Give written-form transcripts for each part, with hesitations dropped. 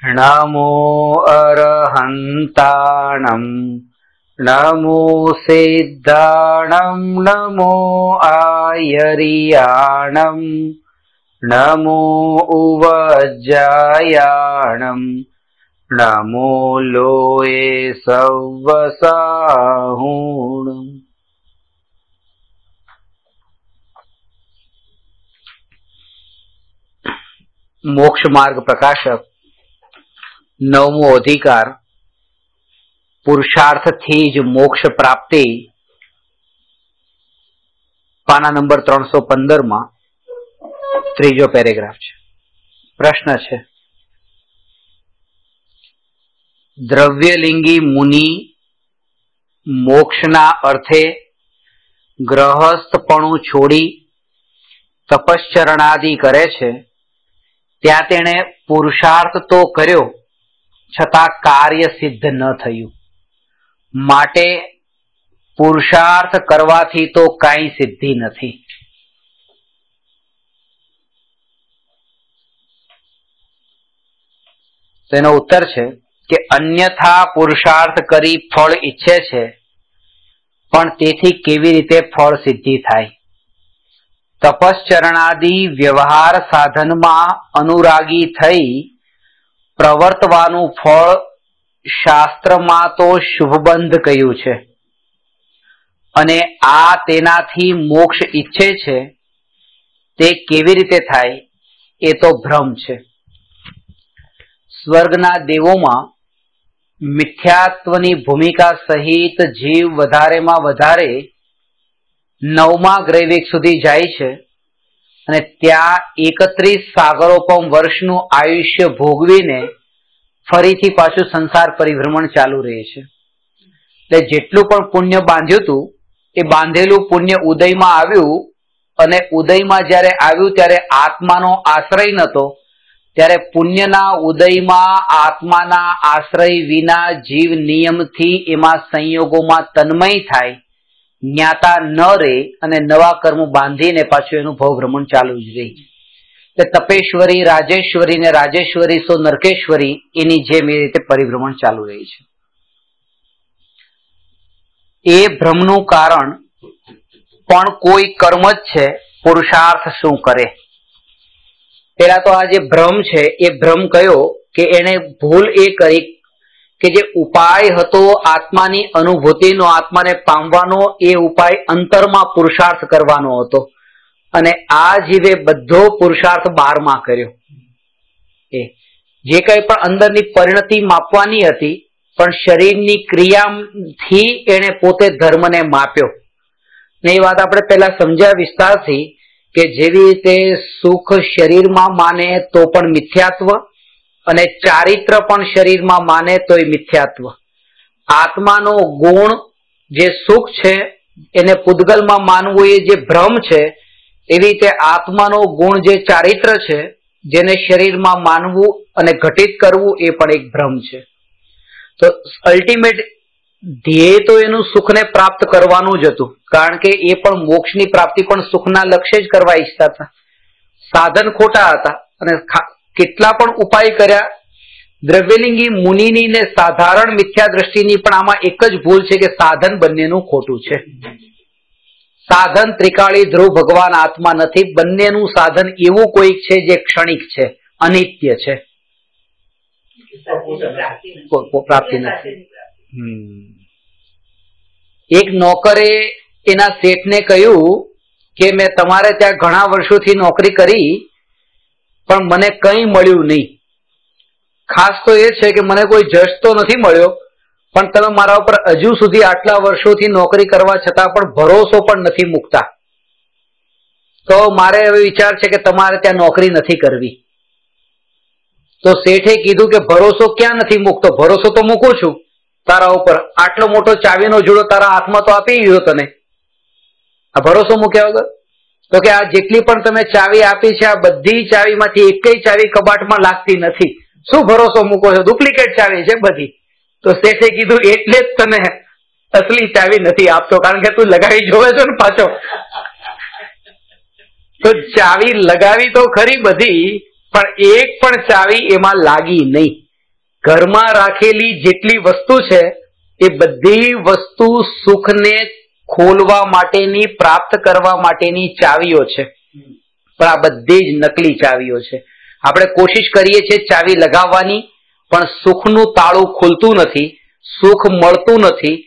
नमो अरहन्ताणं नमो सिद्धाणं नमो आयर्याणं नमो उवज्जायाणं नमो लोये सव्वसाहुणम्। मोक्ष मार्ग प्रकाशक नवमो अधिकार पुरुषार्थ थी ज मोक्ष प्राप्ति पाना नंबर 315 में त्रीजो पेरेग्राफ है। प्रश्न है, द्रव्यलिंगी मुनि मोक्षना अर्थे ग्रहस्थपणु छोड़ी तपश्चरणादि करे छे, त्या तेणे पुरुषार्थ तो कर्यो छतां कार्य सिद्ध न थयुं, माटे पुरुषार्थ करवाथी तो काई सिद्धि नथी। तेनो उत्तर छे के अन्यथा पुरुषार्थ करी फल इच्छे छे, पण तेथी केवी रीते फल सिद्धि थाय। तपश्चरणादि व्यवहार साधन में अनुरागी थई प्रवर्तवानुं फल शास्त्र में तो शुभबंध कह्युं छे, अने आ तेनाथी मोक्ष इच्छे छे ते केवी रीते थाय ए तो भ्रम छे। स्वर्गना देवोमां मिथ्यात्वनी भूमिका सहित जीव वधारे मां वधारे 9मा ग्रैविक सुधी जाय छे अने त्या 31 सागरोपम वर्षनु आयुष्य भोगवीने फरीथी पाछुं संसार परिभ्रमण चालू रहे छे। એટલે જેટલું પણ પુણ્ય બાંધ્યું હતું એ બાંધેલું પુણ્ય ઉદયમાં આવ્યું અને ઉદયમાં જ્યારે આવ્યું ત્યારે આત્માનો આશ્રય નતો, ત્યારે પુણ્યના ઉદયમાં આત્માના આશ્રય વિના જીવ નિયમથી એમાં સંયોગોમાં તન્મય થાય, જ્ઞાતા ન રે અને નવા કર્મ બાંધીને પાછું એનું ભવભ્રમણ ચાલુ જ રહે। તપેશ્વરી રાજેશ્વરી ને રાજેશ્વરી સો નરકેશ્વરી એની જેમ એ રીતે પરિભ્રમણ ચાલુ રહે છે। એ ભ્રમનું કારણ પણ કોઈ કર્મ જ છે, પુરુષાર્થ શું કરે। પેલા તો આ જે ભ્રમ છે એ ભ્રમ કયો કે એને ભૂલ એ કરી કે જે ઉપાય હતો આત્માની અનુભૂતિનો, આત્માને પામવાનો, એ ઉપાય અંતરમાં પુરુષાર્થ કરવાનો હતો અને આ જીવે બધો પુરુષાર્થ બહારમાં કર્યો। એ જે કંઈ પણ અંદરની પરિણતિ માપવાની હતી પણ શરીરની ક્રિયાથી એણે પોતે ધર્મને માપ્યો ને એ વાત આપણે પહેલા સમજ્યા વિસ્તારથી કે જેવી રીતે સુખ શરીરમાં માને તો પણ મિથ્યાત્વ અને ચારિત્ર પણ શરીરમાં માને તોય મિથ્યાત્વ। આત્માનો ગુણ જે સુખ છે એને પૂદગલમાં માનવું એ જે ભ્રમ છે, એવી રીતે આત્માનો ગુણ જે ચારિત્ર છે જેને શરીરમાં માનવું અને ઘટિત કરવું એ પણ એક ભ્રમ છે। તો અલ્ટિમેટ ધ્યેય તો એનું સુખને પ્રાપ્ત કરવાનું જ હતું, કારણ કે એ પણ મોક્ષની પ્રાપ્તિ પણ સુખના લક્ષ્ય જ કરવા ઈચ્છતા હતા। સાધન ખોટા હતા અને કેટલા પણ ઉપાય કર્યા। દ્રવ્યલિંગી મુનિની ને સાધારણ મિથ્યા દ્રષ્ટિની પણ આમાં એક જ ભૂલ છે કે સાધન બંનેનું ખોટું છે। સાધન ત્રિકાળી ધ્રુવ ભગવાન આત્મા નથી, બંનેનું સાધન એવું કોઈક છે જે ક્ષણિક છે, અનિત્ય છે, પ્રાપ્તિ નથી। એક નોકરે એના શેઠને કહ્યું કે મેં તમારે ત્યાં ઘણા વર્ષોથી નોકરી કરી પણ મને કંઈ મળ્યું નહીં। ખાસ તો એ છે કે મને કોઈ જજ તો નથી મળ્યો, પણ તમે મારા ઉપર હજુ સુધી આટલા વર્ષોથી નોકરી કરવા છતાં પણ ભરોસો પણ નથી મૂકતા, તો મારે હવે વિચાર છે કે તમારે ત્યાં નોકરી નથી કરવી। તો શેઠે કીધું કે ભરોસો ક્યાં નથી મૂકતો, ભરોસો તો મૂકું છું તારા ઉપર, આટલો મોટો ચાવીનો જુડો તારા હાથમાં તો આપી ગયો તને, આ ભરોસો મૂક્યા વગર? તો કે આ જેટલી પણ તમે ચાવી આપી છે આ બધી ચાવીમાંથી એકેય ચાવી કબાટમાં લાગતી નથી, શું ભરોસો મૂકો છો, ડુપ્લિકેટ ચાવી છે બધી। તો શેઠે કીધું એટલે જ તને અસલી ચાવી નથી આપતો, કારણ કે તું લગાવી જોવે છે ને પાછો। તો ચાવી લગાવી તો ખરી બધી, પણ એક પણ ચાવી એમાં લાગી નહીં। ઘરમાં રાખેલી જેટલી વસ્તુ છે એ બધી વસ્તુ સુખને ખોલવા માટેની, પ્રાપ્ત કરવા માટેની ચાવીઓ છે, પણ આ બધી જ નકલી ચાવીઓ છે. આપણે કોશિશ કરીએ છીએ ચાવી લગાવવાની, પણ સુખનું તાળું ખુલતું નથી, સુખ મળતું નથી,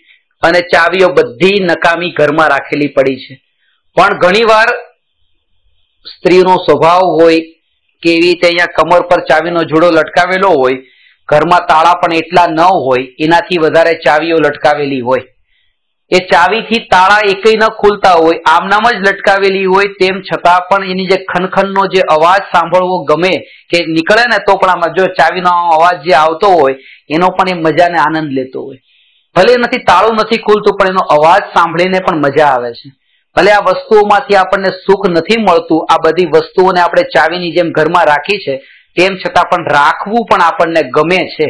અને ચાવીઓ બધી નકામી ઘરમાં રાખેલી પડી છે. પણ ઘણીવાર સ્ત્રીનો સ્વભાવ હોય કે એવી રીતે અહીંયા કમર પર ચાવીનો જોડો લટકાવેલો હોય, ઘરમાં તાળા પણ એટલા ન હોય, એનાથી વધારે ચાવીઓ લટકાવેલી હોય, એ ચાવીથી તાળા એકેય ન ખુલતા હોય, આમનામ જ લટકાવેલી હોય, તેમ છતાં પણ એની જે ખનખનનો જે અવાજ સાંભળવો ગમે કે નીકળે ને, તો પણ આમાં જો ચાવીનો અવાજ જે આવતો હોય એનો પણ એ મજાને આનંદ લેતો હોય. ભલે નથી તાળું નથી ખુલતું, પણ એનો અવાજ સાંભળીને પણ મજા આવે છે. ભલે આ વસ્તુઓમાંથી આપણને સુખ નથી મળતું, આ બધી વસ્તુઓને આપણે ચાવીની જેમ ઘરમાં રાખી છે, તેમ છતાં પણ રાખવું પણ આપણને ગમે છે,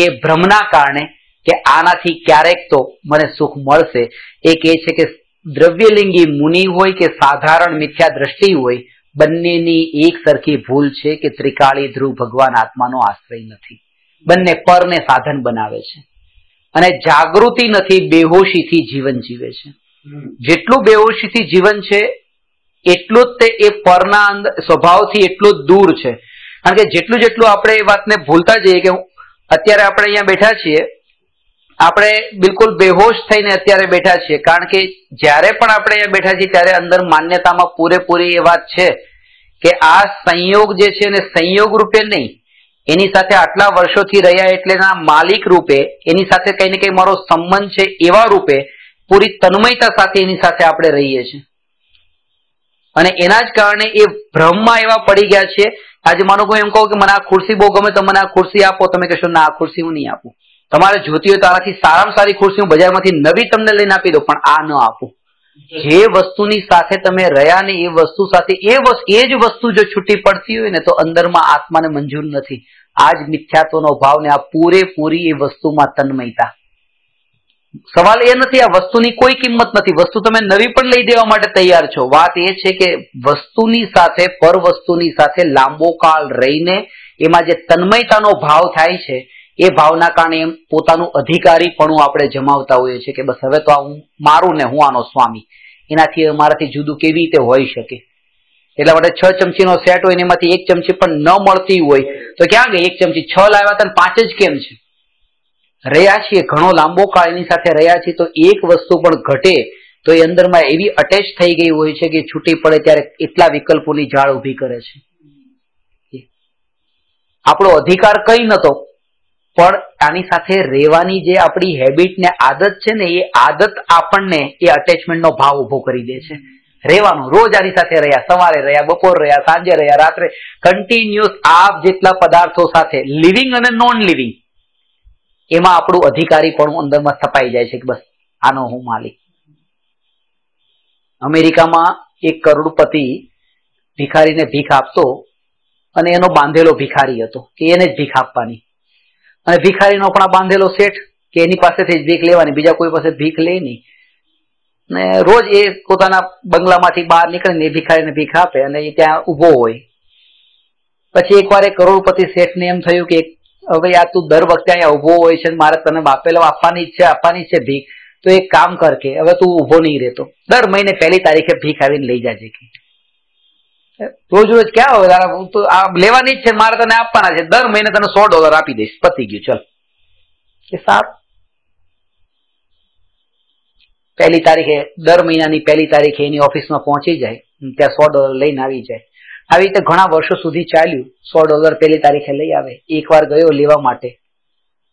એ ભ્રમના કારણે કે આનાથી ક્યારેક તો મને સુખ મળશે. એક એ છે કે દ્રવ્યલિંગી મુનિ હોય કે સાધારણ મિથ્યા દ્રષ્ટિ હોય, બંનેની એક સરખી ભૂલ છે કે ત્રિકાળી ધ્રુવ ભગવાન આત્માનો આશ્રય નથી. બંને પરને સાધન બનાવે છે અને જાગૃતિ નથી, બેહોશીથી જીવન જીવે છે. જેટલું બેહોશીથી જીવન છે એટલું જ તે એ પરના અંદર સ્વભાવથી એટલું જ દૂર છે. કારણ કે જેટલું જેટલું આપણે એ વાતને ભૂલતા જઈએ કે અત્યારે આપણે અહીંયા બેઠા છીએ, આપણે બિલકુલ બેહોશ થઈને અત્યારે બેઠા છીએ, કારણ કે જ્યારે પણ આપણે અહીંયા બેઠા છીએ ત્યારે અંદર માન્યતામાં પૂરેપૂરી એ વાત છે કે આ સંયોગ જે છે ને સંયોગ રૂપે નહીં, એની સાથે આટલા વર્ષોથી રહ્યા એટલે એના માલિક રૂપે, એની સાથે કઈ ને કઈ મારો સંબંધ છે એવા રૂપે પૂરી તન્મયતા સાથે એની સાથે આપણે રહીએ છીએ. અને એના જ કારણે એ ભ્રમમાં એવા પડી ગયા છે. આજે માનો કોઈ એમ કહો કે મને આ ખુરશી બહુ ગમે, તો મને આ ખુરશી આપો, તમે કહેશો ના આ ખુરશી હું નહીં આપું. તમારે જોતી હોય તો આનાથી સારામાં સારી ખુરશી હું બજારમાંથી નવી તમને લઈને આપી દઉં, પણ આ ન આપું. જે વસ્તુની સાથે તમે રહ્યા ને એ વસ્તુ સાથે એ જ વસ્તુ જો છૂટી પડતી હોય ને, તો અંદરમાં આત્માને મંજૂર નથી. આ જ મિથ્યાત્વનો ભાવ ને આ પૂરેપૂરી એ વસ્તુમાં તન્મયતા. સવાલ એ નથી, આ વસ્તુની કોઈ કિંમત નથી, વસ્તુ તમે નવી પણ લઈ દેવા માટે તૈયાર છો. વાત એ છે કે વસ્તુની સાથે, પર વસ્તુની સાથે લાંબો કાળ રહીને એમાં જે તન્મયતાનો ભાવ થાય છે, એ ભાવના કારણે એમ પોતાનું અધિકારીપણું આપણે જમાવતા હોઈએ છીએ કે બસ હવે તો આ હું મારું ને હું આનો સ્વામી, એનાથી મારાથી જુદું કેવી રીતે હોઈ શકે. એટલા માટે 6 ચમચીનો સેટ હોય એમાંથી 1 ચમચી પણ ન મળતી હોય તો ક્યાં ગઈ 1 ચમચી? 6 લાવ્યા હતા 5 જ કેમ છે? રહ્યા છીએ ઘણો લાંબો કાળ એની સાથે રહ્યા છીએ, તો એક વસ્તુ પણ ઘટે તો એ અંદરમાં એવી અટેચ થઈ ગઈ હોય છે કે છૂટી પડે ત્યારે એટલા વિકલ્પોની જાળ ઉભી કરે છે. આપણો અધિકાર કઈ નતો, પણ આની સાથે રહેવાની જે આપણી હેબિટ ને આદત છે ને, એ આદત આપણને એ અટેચમેન્ટનો ભાવ ઉભો કરી દે છે. રહેવાનું, રોજ આની સાથે રહ્યા, સવારે રહ્યા, બપોર રહ્યા, સાંજે રહ્યા, રાત્રે, કન્ટિન્યુઅસ આ જેટલા પદાર્થો સાથે લિવિંગ અને નોન લિવિંગ, એમાં આપણું અધિકારીપણું અંદરમાં સ્થપાઈ જાય છે કે બસ આનો હું માલિક. અમેરિકામાં એક કરોડપતિ ભિખારીને ભીખ આપતો અને એનો બાંધેલો ભિખારી હતો કે એને જ ભીખ આપવાની, અને ભિખારીનો પણ બાંધેલો શેઠ કે એની પાસેથી જ ભીખ લેવાની, બીજા કોઈ પાસે ભીખ લે નહીં. ને રોજ એ પોતાના બંગલામાંથી બહાર નીકળીને એ ભિખારીને ભીખ આપે અને એ ત્યાં ઉભો હોય. પછી એકવાર એ કરોડપતિ શેઠને એમ થયું કે હવે આ તું દર વખતે અહીંયા ઉભો હોય છે, મારે તને આપેલો આપવાની છે ભીખ, તો એક કામ કર કે હવે તું ઉભો નહીં રહેતો, દર મહિને 1 તારીખે ભીખ આવીને લઈ જાજે. રોજ રોજ ક્યાં હોય, તો આ લેવાની જ છે, મારે તને આપવાના છે, દર મહિને તને $100 આપી દઈશ, પતી ગયું, ચલ. એ સારું. 1 તારીખે, દર મહિનાની 1 તારીખે એની ઓફિસમાં પહોંચી જાય, ત્યાં $100 લઈને આવી જાય. આવી રીતે ઘણા વર્ષો સુધી ચાલ્યું. $100 1 તારીખે લઈ આવે. એકવાર ગયો લેવા માટે,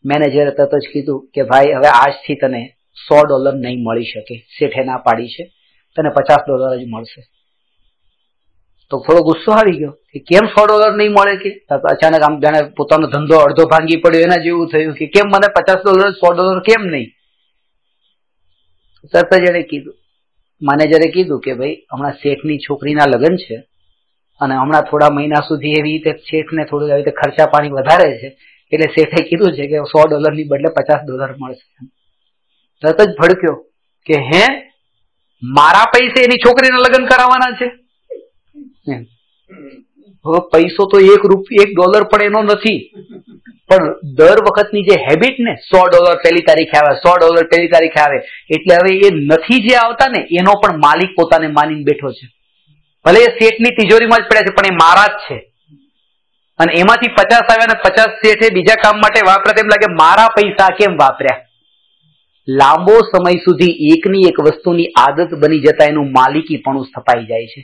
મેનેજરે તરત જ કીધું કે ભાઈ હવે આજથી તને $100 નહીં મળી શકે, શેઠે ના પાડી છે, તને $50 જ મળશે. તો થોડો ગુસ્સો આવી ગયો કે કેમ $100 નહીં મળે? કે અચાનક આમ જાણે પોતાનો ધંધો અડધો ભાંગી પડ્યો એના જેવું થયું કે કેમ મને $50 $100 કેમ નહીં? તરત જ એને કીધું, મેનેજરે કીધું કે ભાઈ હમણાં શેઠની છોકરીના લગ્ન છે અને હમણાં થોડા મહિના સુધી એવી રીતે શેઠને થોડું આવી રીતે ખર્ચા પાણી વધારે છે, એટલે શેઠે કીધું છે કે $100 ની બદલે $50 મળશે. તરત જ ભડક્યો કે હે, મારા પૈસે એની છોકરીના લગ્ન કરાવવાના છે? હવે પૈસો તો $1 પણ એનો નથી, પણ દર વખતની જે હેબિટ ને $100 પહેલી તારીખે આવે, $100 પહેલી તારીખે આવે, એટલે હવે એ નથી જે આવતા ને એનો પણ માલિક પોતાને માનીને બેઠો છે. ભલે એ શેઠની તિજોરીમાં જ પડ્યા છે પણ એ મારા જ છે, અને એમાંથી 50 આવ્યા ને 50 શેઠે બીજા કામ માટે વાપર્યા, તેમ લાગે મારા પૈસા કેમ વાપર્યા. લાંબો સમય સુધી એકની એક વસ્તુની આદત બની જતા એનું માલિકીપણું સ્થપાઈ જાય છે.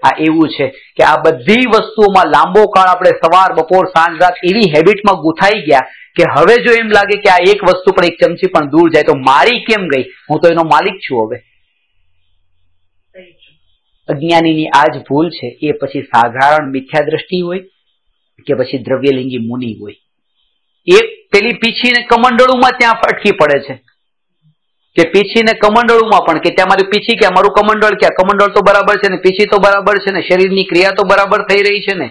આ એવું છે કે આ બધી વસ્તુઓમાં લાંબો કાળ આપણે સવાર બપોર સાંજ રાત એવી હેબિટમાં ગુથાઈ ગયા કે હવે જો એમ લાગે કે આ એક વસ્તુ પણ એક ચમચી પણ દૂર જાય તો મારી કેમ ગઈ, હું તો એનો માલિક છું. હવે અજ્ઞાનીની આ જ ભૂલ છે. એ પછી સાધારણ મિથ્યા દ્રષ્ટિ હોય કે પછી દ્રવ્યલિંગી મુનિ હોય, એ પેલી પીછીને કમંડળુમાં ત્યાં અટકી પડે છે કે પીછીને કમંડળુમાં પણ કે ત્યાં મારી પીછી ક્યાં, મારું કમંડળ ક્યાં, કમંડળ તો બરાબર છે ને, પીછી તો બરાબર છે ને, શરીરની ક્રિયા તો બરાબર થઈ રહી છે ને,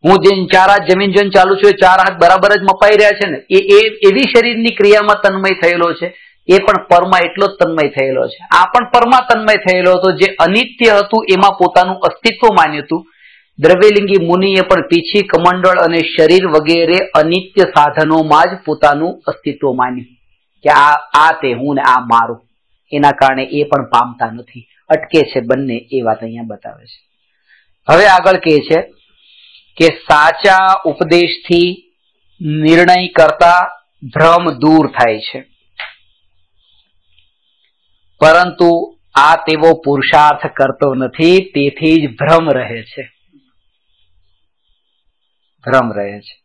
હું જે 4 હાથ જમીન જોઈને ચાલુ છું એ 4 હાથ બરાબર જ મપાઈ રહ્યા છે ને, એ એવી શરીરની ક્રિયામાં તન્મય થયેલો છે. એ પણ પરમાં એટલો જ તન્મય થયેલો છે. આ પણ પરમાં તન્મય થયેલો હતો. જે અનિત્ય હતું એમાં પોતાનું અસ્તિત્વ માન્યું હતું. દ્રવ્યલિંગી મુનિએ પણ પીછી, કમંડળ અને શરીર વગેરે અનિત્ય સાધનોમાં જ પોતાનું અસ્તિત્વ માન્યું કે આ તે હું ને આ મારું. એના કારણે એ પણ પામતા નથી, અટકે છે બંને. એ વાત અહીંયા બતાવે છે. હવે આગળ કહે છે કે સાચા ઉપદેશથી નિર્ણય કરતા ભ્રમ દૂર થાય છે, પરંતુ આ તેવો પુરુષાર્થ કરતો નથી, તેથી જ ભ્રમ રહે છે. ભ્રમ રહે છે.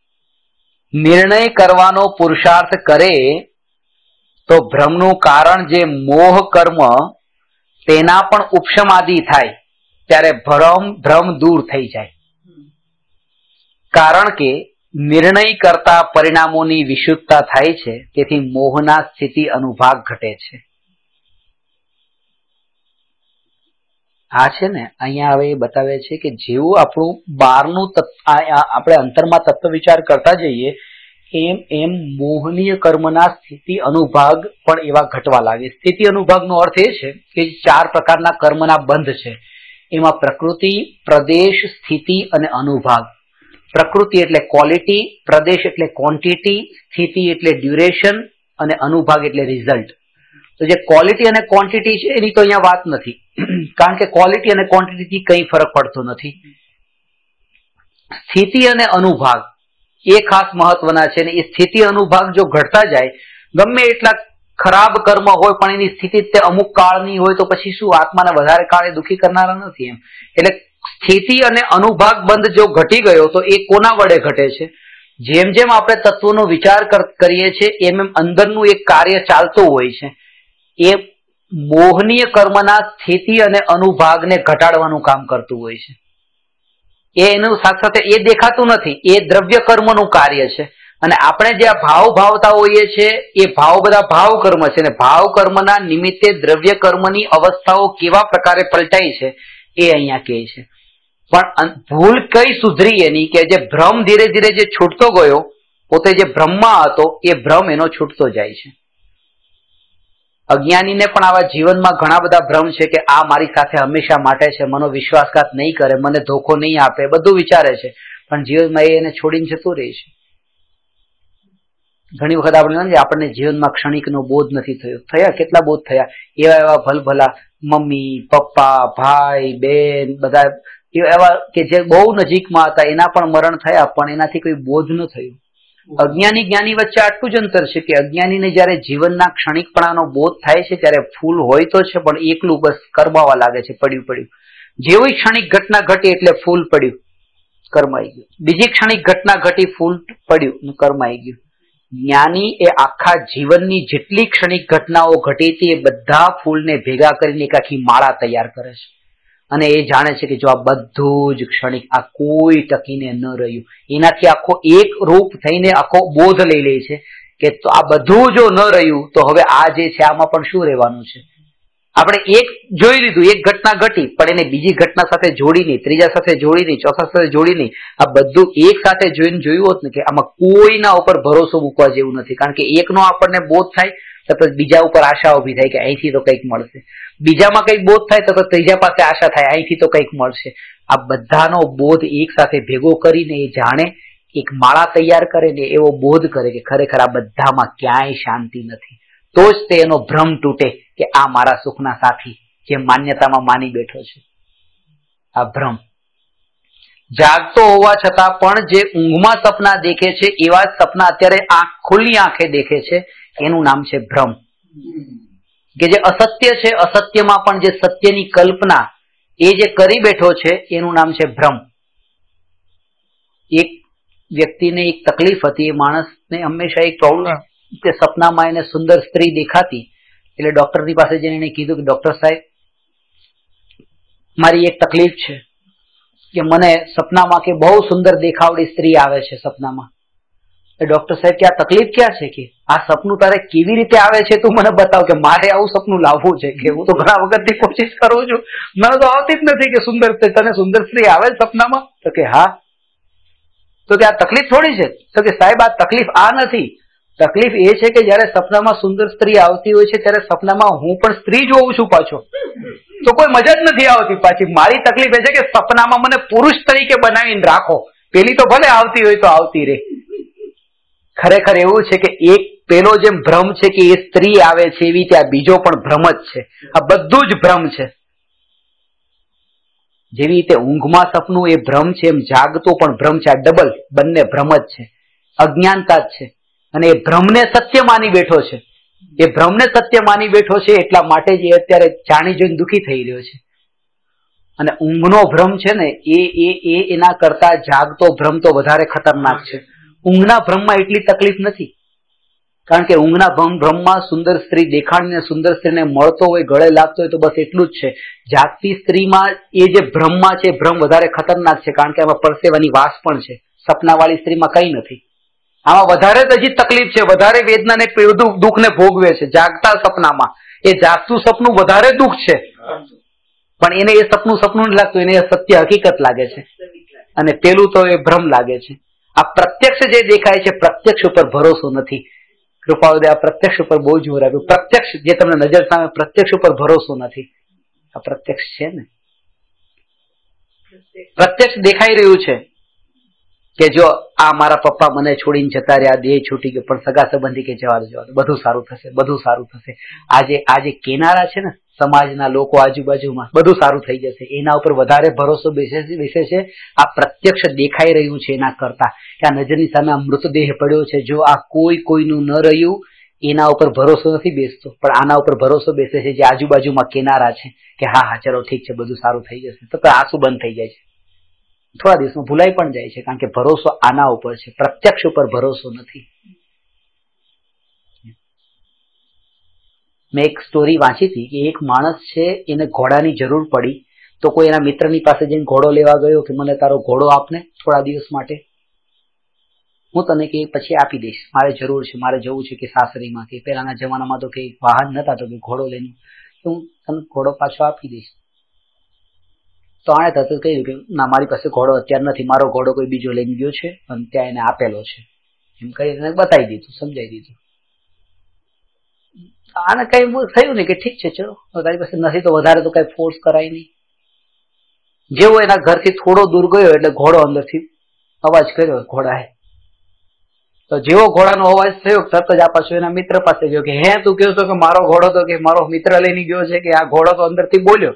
નિર્ણય કરવાનો પુરુષાર્થ કરે તો ભ્રમનું કારણ જે મોહ કર્મ તેના પણ ઉપશમાદિ થાય, ત્યારે ભ્રમ દૂર થઈ જાય. કારણ કે નિર્ણય કરતા પરિણામોની વિશુદ્ધતા થાય છે, તેથી મોહના સ્થિતિ અનુભાગ ઘટે છે. આ છે ને અહીંયા હવે એ બતાવે છે કે જેવું આપણું બહારનું આપણે અંતરમાં તત્વ વિચાર કરતા જઈએ એમ એમ મોહનીય કર્મના સ્થિતિ અનુભાગ પણ એવા ઘટવા લાગે. સ્થિતિ અનુભાગનો અર્થ એ છે કે 4 પ્રકારના કર્મના બંધ છે. એમાં પ્રકૃતિ, પ્રદેશ, સ્થિતિ અને અનુભાગ. પ્રકૃતિ એટલે ક્વોલિટી, પ્રદેશ એટલે ક્વોન્ટિટી, સ્થિતિ એટલે ડ્યુરેશન અને અનુભાગ એટલે રિઝલ્ટ. તો જે ક્વોલિટી અને ક્વોન્ટિટી છે એની તો અહીંયા વાત નથી, કારણ કે ક્વોલિટી અને ક્વોન્ટિટીથી કંઈ ફરક પડતો નથી. સ્થિતિ અને અનુભાગ એ ખાસ મહત્વના છે. ને એ સ્થિતિ અનુભાગ જો ઘટતા જાય, ગમે એટલા ખરાબ કર્મ હોય પણ એની સ્થિતિ તે અમુક કાળની હોય તો પછી શું, આત્માને વધારે કાળે દુઃખી કરનારા નથી એમ. એટલે સ્થિતિ અને અનુભાગ બંધ જો ઘટી ગયો તો એ કોના વડે ઘટે છે? જેમ જેમ આપણે તત્વોનો વિચાર કરીએ છીએ એમ એમ અંદરનું એક કાર્ય ચાલતું હોય છે. એ મોહનીય કર્મના સ્થિતિ અને અનુભાગને ઘટાડવાનું કામ કરતું હોય છે. એનું સાથે સાથે એ દેખાતું નથી, એ દ્રવ્ય કર્મનું કાર્ય છે. અને આપણે જે આ ભાવ ભાવતા હોઈએ છીએ એ ભાવ બધા ભાવ કર્મ છે, ને ભાવ કર્મના નિમિત્તે દ્રવ્ય કર્મની અવસ્થાઓ કેવા પ્રકારે પલટાઈ છે એ અહીંયા કહે છે. પણ ભૂલ કઈ સુધરી એની કે જે ભ્રમ ધીરે ધીરે જે છૂટતો ગયો, પોતે જે ભ્રમમાં હતો એ ભ્રમ એનો છૂટતો જાય છે. અજ્ઞાનીને પણ આવા જીવનમાં ઘણા બધા ભ્રમ છે કે આ મારી સાથે હંમેશા માટે છે, મનો વિશ્વાસઘાત નહીં કરે, મને ધોખો નહીં આપે, બધું વિચારે છે, પણ જીવનમાં એને છોડીને જતું રહે છે. ઘણી વખત આપણને જીવનમાં ક્ષણિકનો બોધ નથી થયો. થયા કેટલા બોધ થયા, એવા એવા ભલભલા મમ્મી, પપ્પા, ભાઈ, બેન, બધા એવા કે જે બહુ નજીકમાં હતા એના પણ મરણ થયા, પણ એનાથી કોઈ બોધ ન થયું. અજ્ઞાની જ્ઞાની વચ્ચે આટલું જ અંતર છે કે અજ્ઞાનીને જયારે જીવનના ક્ષણિકપણાનો બોધ થાય છે ત્યારે ફૂલ હોય તો છે પણ એકલું બસ કરમાવા લાગે છે, પડ્યું પડ્યું. જેવી ક્ષણિક ઘટના ઘટી એટલે ફૂલ પડ્યું, કર્માઈ ગયું. બીજી ક્ષણિક ઘટના ઘટી, ફૂલ પડ્યું, કર્માઈ ગયું. જ્ઞાની એ આખા જીવનની જેટલી ક્ષણિક ઘટનાઓ ઘટી હતી એ બધા ફૂલને ભેગા કરીને એક આખી માળા તૈયાર કરે છે. અને એ જાણે છે કે જો આ બધું જ ક્ષણિક, આ કોઈ ટકીને ન રહ્યું, એનાથી આખો એક રૂપ થઈને આખો બોધ લઈ લે છે કે તો આ બધું જો ન રહ્યું તો હવે આ જે છે આમાં પણ શું રહેવાનું છે. આપણે એક જોઈ લીધું, એક ઘટના ઘટી, પણ એને બીજી ઘટના સાથે જોડી નહીં, ત્રીજા સાથે જોડી નહીં, ચોથા સાથે જોડી નહીં. આ બધું એક સાથે જોઈને જોયું હોત ને કે આમાં કોઈના ઉપર ભરોસો મૂકવા જેવું નથી, કારણ કે એકનો આપણને બોધ થાય તો બીજા ઉપર આશા ઉભી થાય કે અહીંથી તો કંઈક મળશે, બીજામાં કંઈક બોધ થાય તો ત્રીજા પાસે આશા થાય અહીંથી તો કંઈક મળશે. આ બધાનો બોધ એક સાથે ભેગો કરીને એ જાણે એક માળા તૈયાર કરે ને એવો બોધ કરે કે ખરેખર આ બધામાં ક્યાંય શાંતિ નથી, તો જ તે એનો ભ્રમ તૂટે કે આ મારા સુખના સાથી, જે માન્યતામાં માની બેઠો છે. આ ભ્રમ. જાગતો હોવા છતાં પણ જે ઊંઘમાં સપના દેખે છે એવા જ સપના અત્યારે ખુલ્લી આંખે દેખે છે, એનું નામ છે ભ્રમ. કે જે અસત્ય છે, અસત્યમાં પણ જે સત્યની કલ્પના એ જે કરી બેઠો છે એનું નામ છે ભ્રમ. એક વ્યક્તિને એક તકલીફ હતી, એ માણસને હંમેશા એક પ્રોબ્લેમ કે સપનામાં એને સુંદર સ્ત્રી દેખાતી, એટલે ડોક્ટરની પાસે જઈને એને કીધું કે ડોક્ટર સાહેબ, મારી એક તકલીફ છે કે મને સપનામાં કે બહુ સુંદર દેખાવડી સ્ત્રી આવે છે સપનામાં. ડોક્ટર સાહેબ કે આ તકલીફ ક્યાં છે? કે આ સપનું તારે કેવી રીતે આવે છે તું મને બતાવ, કે મારે આવું સપનું લાવવું છે, કે હું તો ઘણા વખતથી કોશિશ કરું છું, મને તો આવતી જ નથી કે સુંદર તને સુંદર સ્ત્રી આવે સપનામાં. તો કે હા. તો કે આ તકલીફ થોડી છે? તો કે સાહેબ આ તકલીફ આ નથી, તકલીફ એ છે કે જયારે સપનામાં સુંદર સ્ત્રી આવતી હોય છે ત્યારે સપનામાં હું પણ સ્ત્રી જોઉં છું પાછો, તો કોઈ મજા જ નથી આવતી પાછી. મારી તકલીફ એ છે કે સપનામાં મને પુરુષ તરીકે બનાવીને રાખો, પેલી તો ભલે આવતી હોય તો આવતી રહે. ખરેખર એવું છે કે એક પેલો જેમ ભ્રમ છે કે એ સ્ત્રી આવે છે, એવી રીતે આ બીજો પણ ભ્રમ જ છે. આ બધું જ ભ્રમ છે. જેવી રીતે ઊંઘમાં સપનું એ ભ્રમ છે, એમ જાગતો પણ ભ્રમ છે. આ ડબલ બંને ભ્રમ જ છે, અજ્ઞાનતા જ છે. અને એ ભ્રમને સત્ય માની બેઠો છે. એ ભ્રમને સત્ય માની બેઠો છે એટલા માટે જ એ અત્યારે જાણી જોઈને દુઃખી થઈ રહ્યો છે. અને ઊંઘનો ભ્રમ છે ને એ એના કરતા જાગતો ભ્રમ તો વધારે ખતરનાક છે. ઊંઘના ભ્રમમાં એટલી તકલીફ નથી, કારણ કે ઊંઘના ભ્રમમાં સુંદર સ્ત્રી દેખાણીને સુંદર સ્ત્રીને મળતો હોય, ગળે લાગતો હોય તો બસ એટલું જ છે. જાગતી સ્ત્રીમાં એ જે ભ્રમમાં છે, ભ્રમ વધારે ખતરનાક છે, કારણ કે આમાં પરસેવાની વાસ પણ છે. સપનાવાળી સ્ત્રીમાં કઈ નથી. આમાં વધારે જ હજી તકલીફ છે, વધારે વેદનાને દુઃખને ભોગવે છે જાગતા સપનામાં. એ જાગતું સપનું વધારે દુઃખ છે, પણ એને એ સપનું નથી લાગતું, એને સત્ય હકીકત લાગે છે. અને પેલું તો એ ભ્રમ લાગે છે. આ પ્રત્યક્ષ જે દેખાય છે, પ્રત્યક્ષ ઉપર ભરોસો નથી. કૃપાળુદે આ પ્રત્યક્ષ ઉપર બહુ જોર આપ્યું. પ્રત્યક્ષ જે તમને નજર સામે, પ્રત્યક્ષ ઉપર ભરોસો નથી. આ પ્રત્યક્ષ છે ને, પ્રત્યક્ષ દેખાઈ રહ્યું છે કે જો આ મારા પપ્પા મને છોડીને જતા રહ્યા, દેહ છૂટી ગયો, પણ સગા સંબંધી કે જવા દો, બધું સારું થશે, બધું સારું થશે. આજે કેનારા છે ને સમાજના લોકો આજુબાજુમાં, બધું સારું થઈ જશે, એના ઉપર વધારે ભરોસો બેસે છે. આ પ્રત્યક્ષ દેખાઈ રહ્યું છે એના કરતા, કે આ નજરની સામે આ મૃતદેહ પડ્યો છે, જો આ કોઈનું ન રહ્યું એના ઉપર ભરોસો નથી બેસતો, પણ આના ઉપર ભરોસો બેસે છે જે આજુબાજુમાં કેનારા છે, કે હા ચલો ઠીક છે, બધું સારું થઈ જશે. તો આંસુ બંધ થઈ જાય છે, થોડા દિવસમાં ભૂલાઈ પણ જાય છે, કારણ કે ભરોસો આના ઉપર છે, પ્રત્યક્ષ ઉપર ભરોસો નથી. મેં એક સ્ટોરી વાંચી હતી કે એક માણસ છે, એને ઘોડાની જરૂર પડી, તો કોઈ એના મિત્રની પાસે જઈને ઘોડો લેવા ગયો કે મને તારો ઘોડો આપને થોડા દિવસ માટે, હું તને કે પછી આપી દઈશ, મારે જરૂર છે, મારે જવું છે કે સાસરીમાં, કે પહેલાના જમાનામાં તો કઈ વાહન નતા, તો કે ઘોડો લઈને હું તને ઘોડો પાછો આપી દઈશ. તો આણે તરત કહ્યું કે ના, મારી પાસે ઘોડો અત્યારે નથી, મારો ઘોડો કોઈ બીજો લઈને ગયો છે અને ત્યાં એને આપેલો છે, એમ કહીને બતાવી દીધું, સમજાવી દીધું. આને કઈ થયું ને કે ઠીક છે, ચલો તારી પાસે નથી તો વધારે તો કઈ ફોર્સ કરાય નહીં. જેવો એના ઘરથી થોડો દૂર ગયો એટલે ઘોડો અંદરથી અવાજ કર્યો ઘોડાએ. તો જેવો ઘોડાનો અવાજ થયો તરત જ આ પાછો એના મિત્ર પાસે ગયો કે હે તું કહો છો કે મારો ઘોડો તો કે મારો મિત્ર લઈને ગયો છે, કે આ ઘોડો તો અંદરથી બોલ્યો.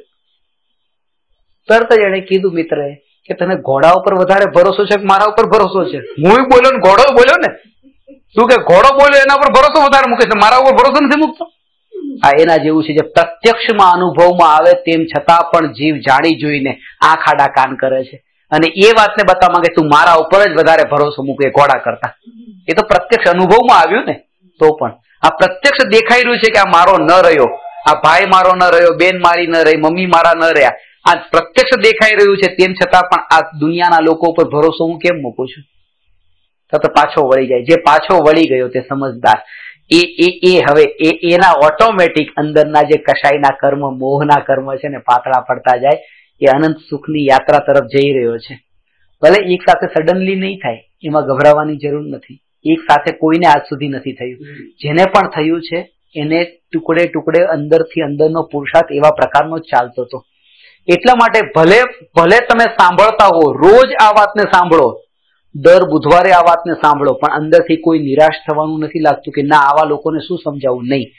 તરત જ એને કીધું મિત્રએ કે તને ઘોડા ઉપર વધારે ભરોસો છે કે મારા ઉપર ભરોસો છે? હું બોલ્યો ને ઘોડો બોલ્યો ને, તું કે ઘોડો બોલ્યો એના ઉપર ભરોસો વધારે મૂકે છે, મારા ઉપર ભરોસો નથી મૂકતો. આ એના જેવું છે, જે પ્રત્યક્ષમાં અનુભવમાં આવે તેમ છતાં પણ જીવ જાણી જોઈને આંખ આડા કાન કરે છે, અને એ વાતને બતાવવા માંગે તું મારા ઉપર જ વધારે ભરોસો મૂકે ઘોડા કરતા. એ તો પ્રત્યક્ષ અનુભવમાં આવ્યું ને. તો પણ આ પ્રત્યક્ષ દેખાઈ રહ્યું છે કે આ મારો ન રહ્યો, આ ભાઈ મારો ન રહ્યો, બેન મારી ન રહી, મમ્મી મારા ન રહ્યા, આ પ્રત્યક્ષ દેખાઈ રહ્યું છે, તેમ છતાં પણ આ દુનિયાના લોકો ઉપર ભરોસો હું કેમ મૂકું છું? તો પાછો વળી જાય. જે પાછો વળી ગયો તે સમજદાર, એ હવે એના ઓટોમેટિક અંદરના જે કશાયના કર્મ, મોહના કર્મ છે ને પાતળા પડતા જાય, એ અનંત સુખની યાત્રા તરફ જઈ રહ્યો છે. ભલે એક સાથે સડનલી નહીં થાય, એમાં ગભરાવાની જરૂર નથી. એક સાથે કોઈને આજ સુધી નથી થયું. જેને પણ થયું છે એને ટુકડે ટુકડે અંદરથી અંદરનો પુરુષાર્થ એવા પ્રકારનો જ ચાલતો હતો. એટલા માટે ભલે તમે સાંભળતા હો, રોજ આ વાતને સાંભળો, દર બુધવારે આ વાતને સાંભળો, પણ અંદરથી કોઈ નિરાશ થવાનું નથી લાગતું કે ના આવા લોકોને શું સમજાવવું? નહીં,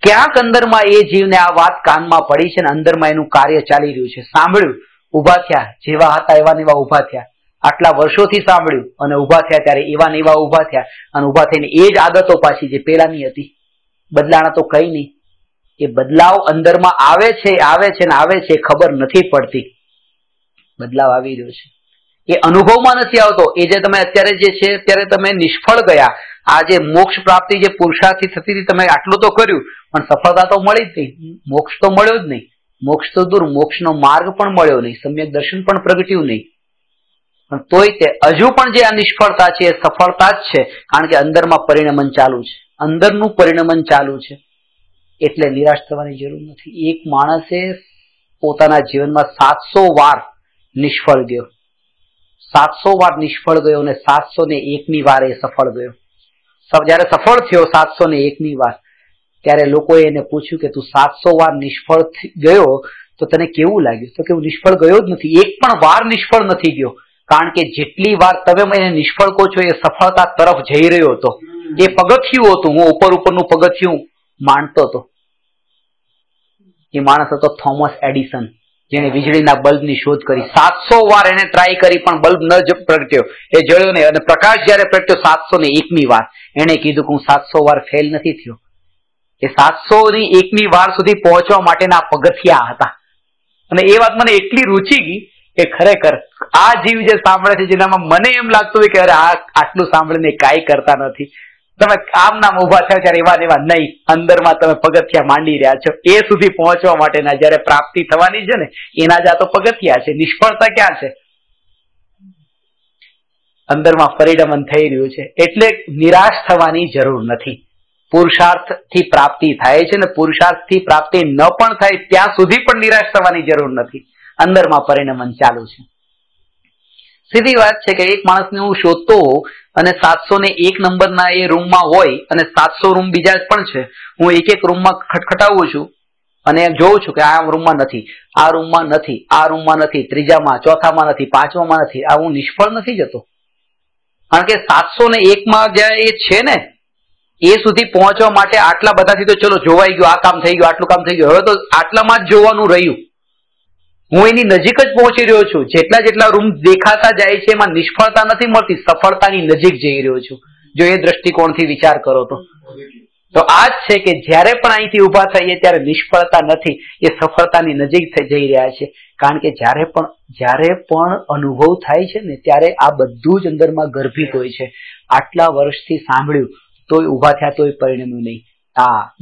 ક્યાંક અંદરમાં એ જીવને આ વાત કાનમાં પડી છે ને અંદરમાં એનું કાર્ય ચાલી રહ્યું છે. સાંભળ્યું, ઉભા થયા, જેવા હતા એવા ને એવા ઉભા થયા. આટલા વર્ષોથી સાંભળ્યું અને ઉભા થયા ત્યારે એવા ને એવા ઉભા થયા, અને ઉભા થઈને એ જ આદતો પાછી જે પેલાની હતી. બદલાણા તો કઈ નહીં. એ બદલાવ અંદરમાં આવે છે ને આવે છે, ખબર નથી પડતી. બદલાવ આવી રહ્યો છે, એ અનુભવમાં નથી આવતો. એ જે તમે અત્યારે જે છે અત્યારે તમે નિષ્ફળ ગયા. આ જે મોક્ષ પ્રાપ્તિ જે પુરુષાર્થથી થતી હતી, તમે આટલું તો કર્યું પણ સફળતા તો મળી જ નહીં. મોક્ષ તો મળ્યો જ નહીં. મોક્ષ તો દૂર, મોક્ષનો માર્ગ પણ મળ્યો નહીં, સમ્યક દર્શન પણ પ્રગટ્યું નહીં. પણ તોય તે હજુ પણ જે આ નિષ્ફળતા છે એ સફળતા જ છે, કારણ કે અંદરમાં પરિણમન ચાલુ છે. અંદરનું પરિણમન ચાલુ છે એટલે નિરાશ થવાની જરૂર નથી. એક માણસે પોતાના જીવનમાં 700 વાર નિષ્ફળ ગયો, 700 વાર નિષ્ફળ ગયો અને 701ની વાર એ સફળ ગયો. જયારે સફળ થયો 701ની વાર, ત્યારે લોકોએ એને પૂછ્યું કે તું 700 વાર નિષ્ફળ ગયો તો તને કેવું લાગ્યું? તો કે હું નિષ્ફળ ગયો જ નથી, એક પણ વાર નિષ્ફળ નથી ગયો. કારણ કે જેટલી વાર તમે મને નિષ્ફળ કહો છો એ સફળતા તરફ જઈ રહ્યો હતો. એ પગથિયું હતું, હું ઉપરનું પગથિયું માનતો હતો. એ માણસ હતો થોમસ એડિસન, જેને વીજળીના બલ્બની શોધ કરી. 700 વાર એને ટ્રાય કરી પણ બલ્બ ન પ્રગટ્યો, એ જળ્યો નહીં. અને પ્રકાશ જયારે પ્રગટ્યો 701ની વાર, એને કીધું કે હું 700 વાર ફેલ નથી થયો. એ 701ની વાર સુધી પહોંચવા માટેના પગથિયા હતા. અને એ વાત મને એટલી રૂચી ગઈ કે ખરેખર આ જીવ જે સાંભળે છે, જેનામાં મને એમ લાગતું હોય કે અરે આ આટલું સાંભળીને કાંઈ કરતા નથી, તમે આમ નામ ઉભા થયા ત્યારે એવા એવા નહીં, અંદરમાં તમે પગથિયા માંડી રહ્યા છો. એ સુધી પહોંચવા માટેના જયારે પ્રાપ્તિ થવાની છે ને, એના જ આ તો પગથિયા છે. નિષ્ફળતા ક્યાં છે? અંદરમાં પરિણમન થઈ રહ્યું છે. એટલે નિરાશ થવાની જરૂર નથી. પુરુષાર્થથી પ્રાપ્તિ થાય છે ને પુરુષાર્થથી પ્રાપ્તિ ન પણ થાય ત્યાં સુધી પણ નિરાશ થવાની જરૂર નથી. અંદરમાં પરિણમન ચાલુ છે. સીધી વાત છે કે એક માણસને હું શોધતો હોઉં અને 701 નંબરના એ રૂમમાં હોય અને 700 રૂમ બીજા પણ છે. હું એક એક રૂમમાં ખટખટાવું છું અને જોઉં છું કે આ રૂમમાં નથી, આ રૂમમાં નથી, આ રૂમમાં નથી, ત્રીજામાં, ચોથામાં નથી, પાંચમામાં નથી. આ હું નિષ્ફળ નથી જતો. કારણ કે 701માં જે એ છે ને એ સુધી પહોંચવા માટે આટલા બધાથી તો ચલો જોવાઈ ગયું, આ કામ થઈ ગયું, આટલું કામ થઈ ગયું, હવે તો આટલામાં જ જોવાનું રહ્યું. હું એની નજીક જ પહોંચી રહ્યો છું. જેટલા જેટલા રૂમ દેખાતા જાય છે એમાં નિષ્ફળતા નથી મળતી, સફળતાની નજીક જઈ રહ્યો છું. જો એ દ્રષ્ટિકોણથી વિચાર કરો તો આ જ છે કે જ્યારે પણ અહીંથી ઉભા થઈએ ત્યારે નિષ્ફળતા નથી, એ સફળતાની નજીક જઈ રહ્યા છે. કારણ કે જ્યારે પણ અનુભવ થાય છે ને ત્યારે આ બધું જ અંદરમાં ગર્ભિત હોય છે. આટલા વર્ષથી સાંભળ્યું તોય ઉભા થયા તોય પરિણમ્યું નહીં.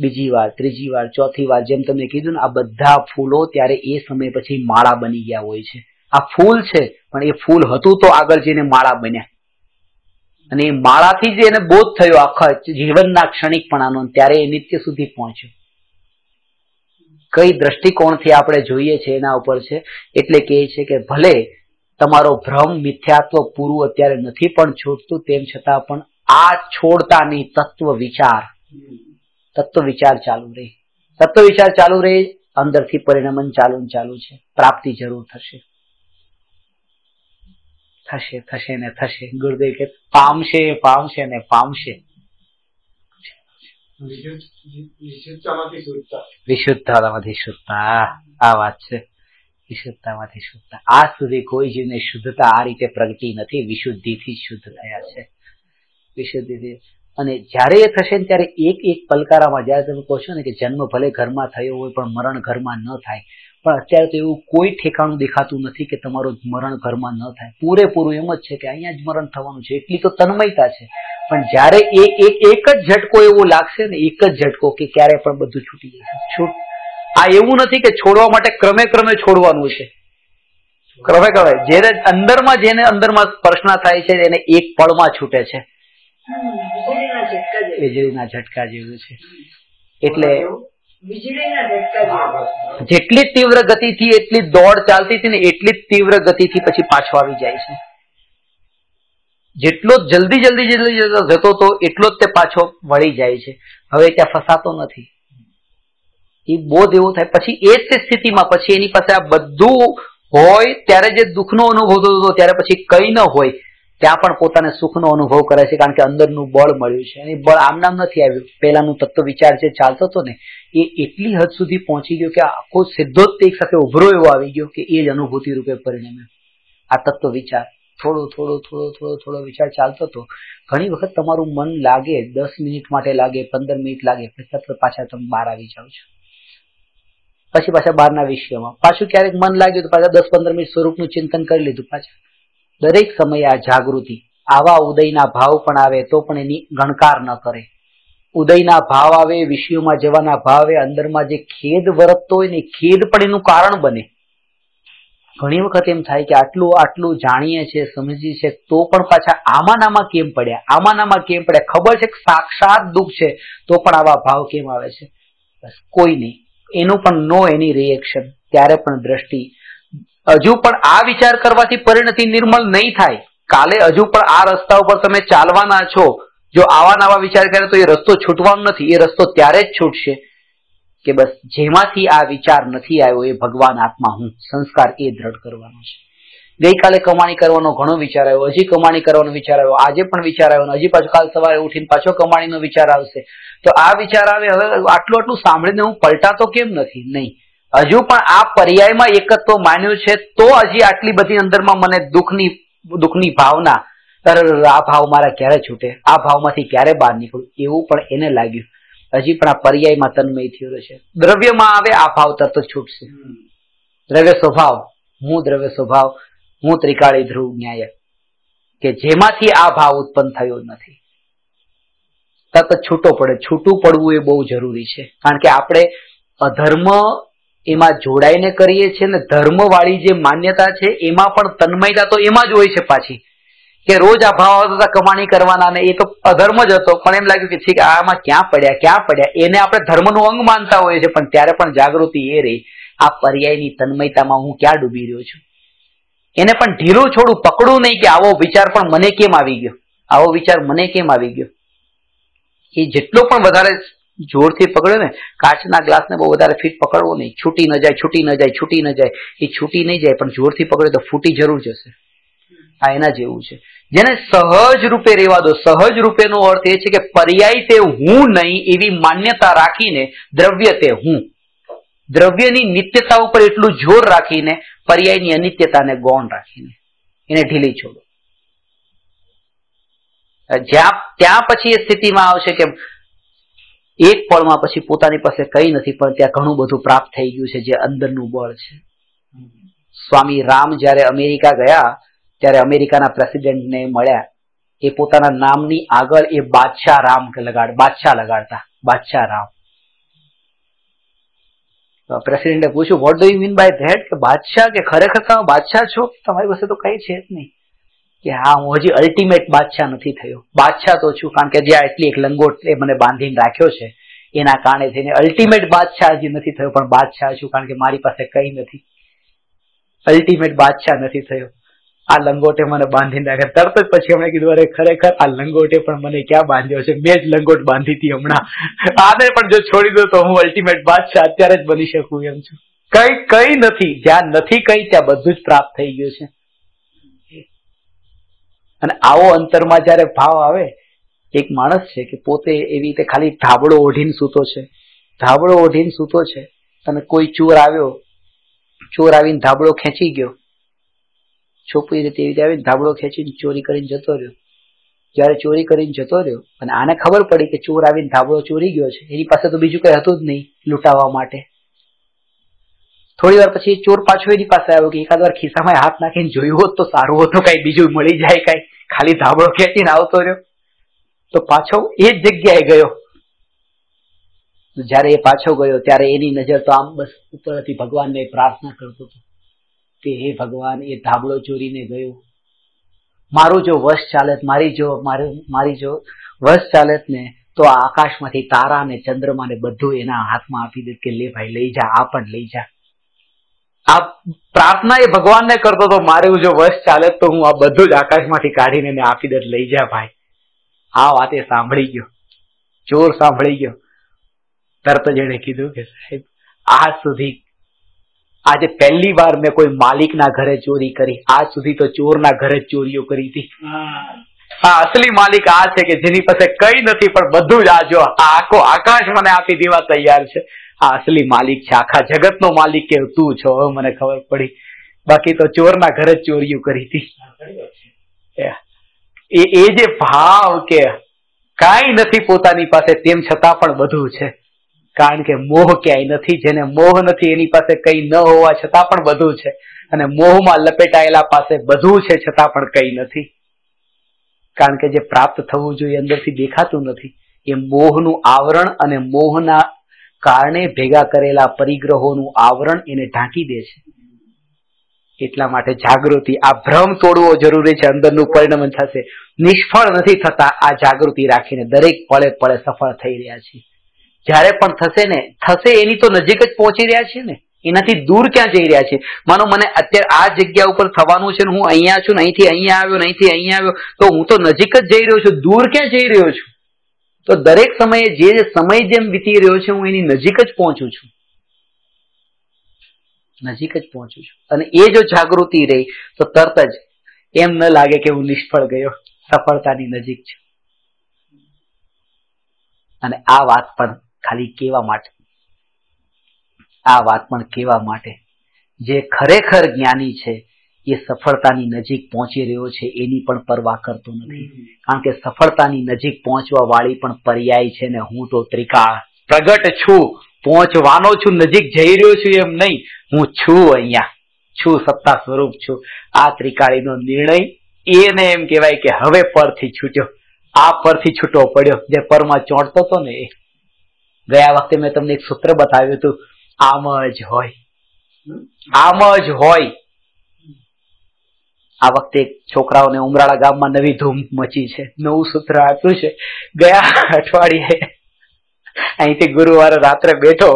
બીજી વાર, ત્રીજી વાર, ચોથી વાર, જેમ તમને કીધું ને, આ બધા ફૂલો ત્યારે એ સમય પછી માળા બની ગયા હોય છે. આ ફૂલ છે પણ એ ફૂલ હતું તો આગળ જઈને માળા બન્યા, અને એ માળાથી જ એને બોધ થયો આખા જીવનના ક્ષણિકપણાનો, ત્યારે એ નિત્ય સુધી પહોંચ્યો. કઈ દ્રષ્ટિકોણથી આપણે જોઈએ છે એના ઉપર છે. એટલે કહે છે કે ભલે તમારો ભ્રમ મિથ્યાત્વ પૂરું અત્યારે નથી પણ છોડતું, તેમ છતાં પણ આ છોડતાની તત્વ વિચાર ચાલુ રહે. તત્વ વિચાર ચાલુ રહે, અંદરથી પરિણમન ચાલુ છે. પ્રાપ્તિ જરૂર થશે, થશે ને થશે. ગુરુદેવ કે પામશે ને પામશે. વિશુદ્ધતામાંથી શુદ્ધતા, આ વાત છે. વિશુદ્ધતામાંથી શુદ્ધતા. આજ સુધી કોઈ જીવને શુદ્ધતા આ રીતે પ્રગટી નથી. વિશુદ્ધિથી શુદ્ધ થયા છે, વિશુદ્ધિથી. અને જયારે એ થશે ને ત્યારે એક એક પલકારામાં, જયારે તમે કહો છો ને કે જન્મ ભલે ઘરમાં થયો હોય પણ મરણ ઘરમાં ન થાય, પણ અત્યારે તો એવું કોઈ ઠેકાણું દેખાતું નથી કે તમારું મરણ ઘરમાં ન થાય. પૂરેપૂરું એમ જ છે કે અહીંયા જ મરણ થવાનું છે, એટલી તો તન્મયતા છે. પણ જયારે એક જ ઝટકો એવો લાગશે ને, એક જ ઝટકો કે ક્યારે પણ બધું છૂટી જશે. આ એવું નથી કે છોડવા માટે ક્રમે ક્રમે છોડવાનું છે, ક્રમે ક્રમે. જેને અંદરમાં સ્પર્શના થાય છે એને એક પળમાં છૂટે છે. વીજળીના ઝટકા જેવું છે. એટલે જેટલી તીવ્ર ગતિથી એટલી દોડ ચાલતી હતી ને એટલી જ તીવ્ર ગતિથી પછી પાછો આવી જાય છે. જેટલો જલ્દી જતો હતો એટલો જ તે પાછો વળી જાય છે. હવે ત્યાં ફસાતો નથી. એ બોધ એવો થાય પછી એ જ સ્થિતિમાં, પછી એની પાસે આ બધું હોય ત્યારે જે દુઃખનો અનુભવ થતો હતો ત્યારે પછી કઈ ન હોય ત્યાં પણ પોતાને સુખનો અનુભવ કરે છે, કારણ કે અંદરનું બળ મળ્યું છે. અને બળ આમ નામ નથી આવ્યું. પહેલાનું તત્વ વિચાર જે ચાલતો હતો ને એ એટલી હદ સુધી પહોંચી ગયો કે આખો સીધો જ એક સાથે ઉભરો એવો આવી ગયો કે એ જ અનુભૂતિ રૂપે પરિણમે. આ તત્વ વિચાર થોડો થોડો થોડો થોડો થોડો વિચાર ચાલતો હતો. ઘણી વખત તમારું મન લાગે 10 મિનિટ માટે લાગે, 15 મિનિટ લાગે, પછી પાછા તમે બહાર આવી જાઓ છો. પછી પાછા બહારના વિષયોમાં પાછું ક્યારેક મન લાગ્યું તો પાછા 10-15 મિનિટ સ્વરૂપનું ચિંતન કરી લીધું. પાછા દરેક સમયે આ જાગૃતિ. આવા ઉદયના ભાવ પણ આવે તો પણ એની ગણકાર ન કરે. ઉદયના ભાવ આવે, વિષયોમાં જવાના ભાવ આવે, અંદરમાં જે ખેદ વર્તતો હોય ને ખેદ પણ એનું કારણ બને. ઘણી વખત એમ થાય કે આટલું આટલું જાણીએ છીએ, સમજીએ છીએ, તો પણ પાછા આમાં કેમ પડ્યા, આમાં કેમ પડ્યા. ખબર છે કે સાક્ષાત દુઃખ છે તો પણ આવા ભાવ કેમ આવે છે? બસ કોઈ નહીં, એનું પણ નો એની રિએક્શન. ત્યારે પણ દ્રષ્ટિ હજુ પણ આ વિચાર કરવાથી પરિણતિ નિર્મળ નહીં થાય. કાલે હજુ પણ આ રસ્તા ઉપર તમે ચાલવાના છો. જો આવા નવા વિચાર કરે તો એ રસ્તો છૂટવાનો નથી. એ રસ્તો ત્યારે જ છૂટશે કે બસ જેમાંથી આ વિચાર નથી આવ્યો એ ભગવાન આત્મા હું, સંસ્કાર એ દ્રઢ કરવાનો છે. ગઈકાલે કમાણી કરવાનો ઘણો વિચાર આવ્યો, હજી કમાણી કરવાનો વિચાર આવ્યો, આજે પણ વિચાર આવ્યો, હજી પાછો કાલ સવારે ઉઠીને પાછો કમાણીનો વિચાર આવશે. તો આ વિચાર આવે, હવે આટલું આટલું સાંભળીને હું પલટાતો કેમ નથી? નહીં, હજુ પણ આ પર્યાયમાં એકત્વ માન્યું છે તો હજી આટલી બધી અંદરમાં મને દુઃખની ભાવના, આ ભાવ મારા ક્યારે છૂટે, આ ભાવમાંથી ક્યારે બહાર નીકળું, એવું પણ એને લાગ્યું. હજી પણ આ પર્યાયમાં તન્મય થયો છે. દ્રવ્યમાં આવે આ ભાવ તરત જ છૂટશે. દ્રવ્ય સ્વભાવ, હું દ્રવ્ય સ્વભાવ, હું ત્રિકાળી ધ્રુવ ન્યાય, કે જેમાંથી આ ભાવ ઉત્પન્ન થયો નથી, તરત છૂટો પડે. છૂટું પડવું એ બહુ જરૂરી છે, કારણ કે આપણે અધર્મ એમાં જોડાઈને કરીએ છીએ ને ધર્મ વાળી જે માન્યતા છે એમાં પણ તન્મયતા તો એમાં જ હોય છે પાછી, કે રોજ આ ભાવ આવતા હતા કમાણી કરવાના, ને એ તો અધર્મ જ હતો. પણ એમ લાગ્યું કે ઠીક આમાં ક્યાં પડ્યા, એને આપણે ધર્મનું અંગ માનતા હોઈએ છીએ, પણ ત્યારે પણ જાગૃતિ એ રહી, આ પર્યાયની તન્મયતામાં હું ક્યાં ડૂબી રહ્યો છું. એને પણ ઢીલું છોડું, પકડું નહીં કે આવો વિચાર પણ મને કેમ આવી ગયો, આવો વિચાર મને કેમ આવી ગયો. એ જેટલો પણ વધારે જોરથી પકડ્યો ને, કાચના ગ્લાસને બહુ વધારે ફીટ પકડવો નહીં. છૂટી ન જાય, છૂટી ન જાય, છૂટી ન જાય. એ છૂટી નહીં જાય, પણ જોરથી પકડ્યો તો ફૂટી જરૂર જશે. આ એના જેવું છે. જેને સહજ રૂપે રહેવા દો. સહજ રૂપેનો અર્થ એ છે કે પર્યાય તે હું નહીં એવી માન્યતા રાખીને દ્રવ્ય તે હું, દ્રવ્યની નિત્યતા ઉપર એટલું જોર રાખીને પર્યાયની અનિત્યતાને ગૌણ રાખીને એને ઢીલી છોડો. ત્યાં પછી એ સ્થિતિમાં આવશે કે એક પળમાં પછી પોતાની પાસે કઈ નથી, પણ ત્યાં ઘણું બધું પ્રાપ્ત થઈ ગયું છે, જે અંદરનું બળ છે. સ્વામી રામ જયારે અમેરિકા ગયા ત્યારે અમેરિકાના પ્રેસિડેન્ટને મળ્યા. એ પોતાના નામની આગળ એ બાદશાહ રામ બાદશાહ લગાડતા, બાદશાહ રામ. પ્રેસિડેન્ટે પૂછ્યું, what do you mean by that, કે બાદશાહ, કે ખરેખર તમે બાદશાહ છો? તમારી પાસે તો કઈ છે જ નહીં. કે હા, હું હજી અલ્ટિમેટ બાદશાહ નથી થયો. બાદશાહ તો છું, કારણ કે જ્યાં એટલી એક લંગોટ એ મને બાંધીને રાખ્યો છે એના કારણે થઈને અલ્ટિમેટ બાદશાહ હજી નથી થયો, પણ બાદશાહ છું કારણ કે મારી પાસે કઈ નથી. અલ્ટિમેટ બાદશાહ નથી થયો. આ લંગોટે મને બાંધીને રાખ્યા. તરત જ પછી એમણે કીધું, અરે ખરેખર આ લંગોટે પણ મને ક્યાં બાંધ્યો છે, મેં જ લંગોટ બાંધી હતી હમણાં. આને પણ જો છોડી દો તો હું અલ્ટિમેટ બાદશાહ અત્યારે જ બની શકું એમ છું. કઈ નથી, જ્યાં નથી કઈ ત્યાં બધું જ પ્રાપ્ત થઈ ગયું છે. અને આવો અંતરમાં જયારે ભાવ આવે, એક માણસ છે કે પોતે એવી રીતે ખાલી ધાબળો ઓઢીને સૂતો છે, ધાબળો ઓઢીને સૂતો છે, અને કોઈ ચોર આવ્યો, ચોર આવીને ધાબળો ખેંચી ગયો, છોપરી રીતે એવી રીતે આવીને ધાબળો ખેંચીને ચોરી કરીને જતો રહ્યો. જયારે ચોરી કરીને જતો રહ્યો અને આને ખબર પડી કે ચોર આવીને ધાબળો ચોરી ગયો છે, એની પાસે તો બીજું કઈ હતું જ નહીં લૂંટાવા માટે. થોડી વાર પછી ચોર પાછો એની પાસે આવ્યો કે એકાદ વાર ખિસ્સામાં હાથ નાખીને જોયું હોત તો સારું હતું, કઈ બીજું મળી જાય, કઈ ખાલી ધાબળો ખેંચીને આવતો રહ્યો. તો પાછો એ જ જગ્યાએ ગયો. જયારે એ પાછો ગયો ત્યારે એની નજર તો આમ બસ ઉપરથી ભગવાનને પ્રાર્થના કરતો હતો કે હે ભગવાન, એ ધાબળો ચોરીને ગયો, મારું જો વશ ચાલેત, મારી જો વશ ચાલેત ને તો આ આકાશમાંથી તારા ને ચંદ્રમા ને બધું એના હાથમાં આપી દે કે લે ભાઈ લઈ જા, આ પણ લઈ જા. આ પ્રાર્થના એ ભગવાનને કરતો હતો, મારું જો વશ ચાલે તો હું આ બધું જ આકાશમાંથી કાઢીને એને આપી દે, લઈ જા ભાઈ. આ વાતે સાંભળી ગયો, ચોર સાંભળી ગયો. તરત જ એને કીધું કે સાહેબ, આજે પહેલી વાર મેં કોઈ માલિકના ઘરે ચોરી કરી. આજ સુધી તો ચોરના ઘરે ચોરીઓ કરી હતી. આ અસલી માલિક આ છે કે જેની પાસે કઈ નથી પણ બધું જ આ જો આખો આકાશ મને આપી દેવા તૈયાર છે. આ અસલી માલિક છે, આખા જગતનો માલિક કે તું છો. હવે મને ખબર પડી. બાકી તો ચોરના ઘરે જ ચોરીઓ કરી હતી. એ જે ભાવ કે કાંઈ નથી પોતાની પાસે તેમ છતાં પણ બધું છે. કારણ કે મોહ ક્યાંય નથી. જેને મોહ નથી એની પાસે કઈ ન હોવા છતાં પણ બધું છે. અને મોહમાં લપેટાયેલા પાસે બધું છે છતાં પણ કઈ નથી. કારણ કે જે પ્રાપ્ત થવું જોઈએ અંદરથી દેખાતું નથી. એ મોહનું આવરણ અને મોહના કારણે ભેગા કરેલા પરિગ્રહોનું આવરણ એને ઢાંકી દે છે. એટલા માટે જાગૃતિ, આ ભ્રમ તોડવો જરૂરી છે. અંદરનું પરિણમન થશે. નિષ્ફળ નથી થતા આ જાગૃતિ રાખીને. દરેક પળે પળે સફળ થઈ રહ્યા છીએ. જયારે પણ થશે ને થશે એની તો નજીક જ પહોંચી રહ્યા છે ને. એનાથી દૂર ક્યાં જઈ રહ્યા છે? માનો મને અત્યારે આ જગ્યા ઉપર થવાનું છે ને હું અહીંયા છું ને અહીંથી અહીંયા આવ્યો, અહીંથી અહીંયા આવ્યો, તો હું તો નજીક જ જઈ રહ્યો છું. દૂર ક્યાં જઈ રહ્યો છું? તો દરેક સમયે જે સમય જેમ વીતી રહ્યો છે હું એની નજીક જ પહોંચું છું. નજીક જ પહોંચું છું. અને એ જો જાગૃતિ રહી તો તરત જ એમ ન લાગે કે હું નિષ્ફળ ગયો, સફળતાની નજીક છું. અને આ વાત પણ ખાલી કેવા માટે, આ વાત પણ કેવા માટે જે ખરેખર જ્ઞાની છે એ સફળતાની નજીક પહોંચી રહ્યો છે એની પણ પરવા કરતો નથી. કારણ કે સફળતાની નજીક પહોંચવા વાળી પણ પર્યાય છે ને હું તો ત્રિકાળ પ્રગટ છું, પહોંચવાનો છું, નજીક જઈ રહ્યો છું એમ નહીં. હું છું, અહીંયા છું, સત્તા સ્વરૂપ છું. આ ત્રિકાળીનો નિર્ણય એને એમ કહેવાય કે હવે પરથી છૂટ્યો. આ પરથી છૂટો પડ્યો. જે પરમાં ચોંટતો હતો ને એ. ગયા વખતે મેં તમને એક સૂત્ર બતાવ્યું હતું, આમ જ હોય, આમ જ હોય. આ વખતે છોકરાઓને ઉમરાળા ગામમાં નવી ધૂમ મચી છે. નવું સૂત્ર આપ્યું છે. ગયા અઠવાડિયે અહીંથી ગુરુવારે રાત્રે બેઠો,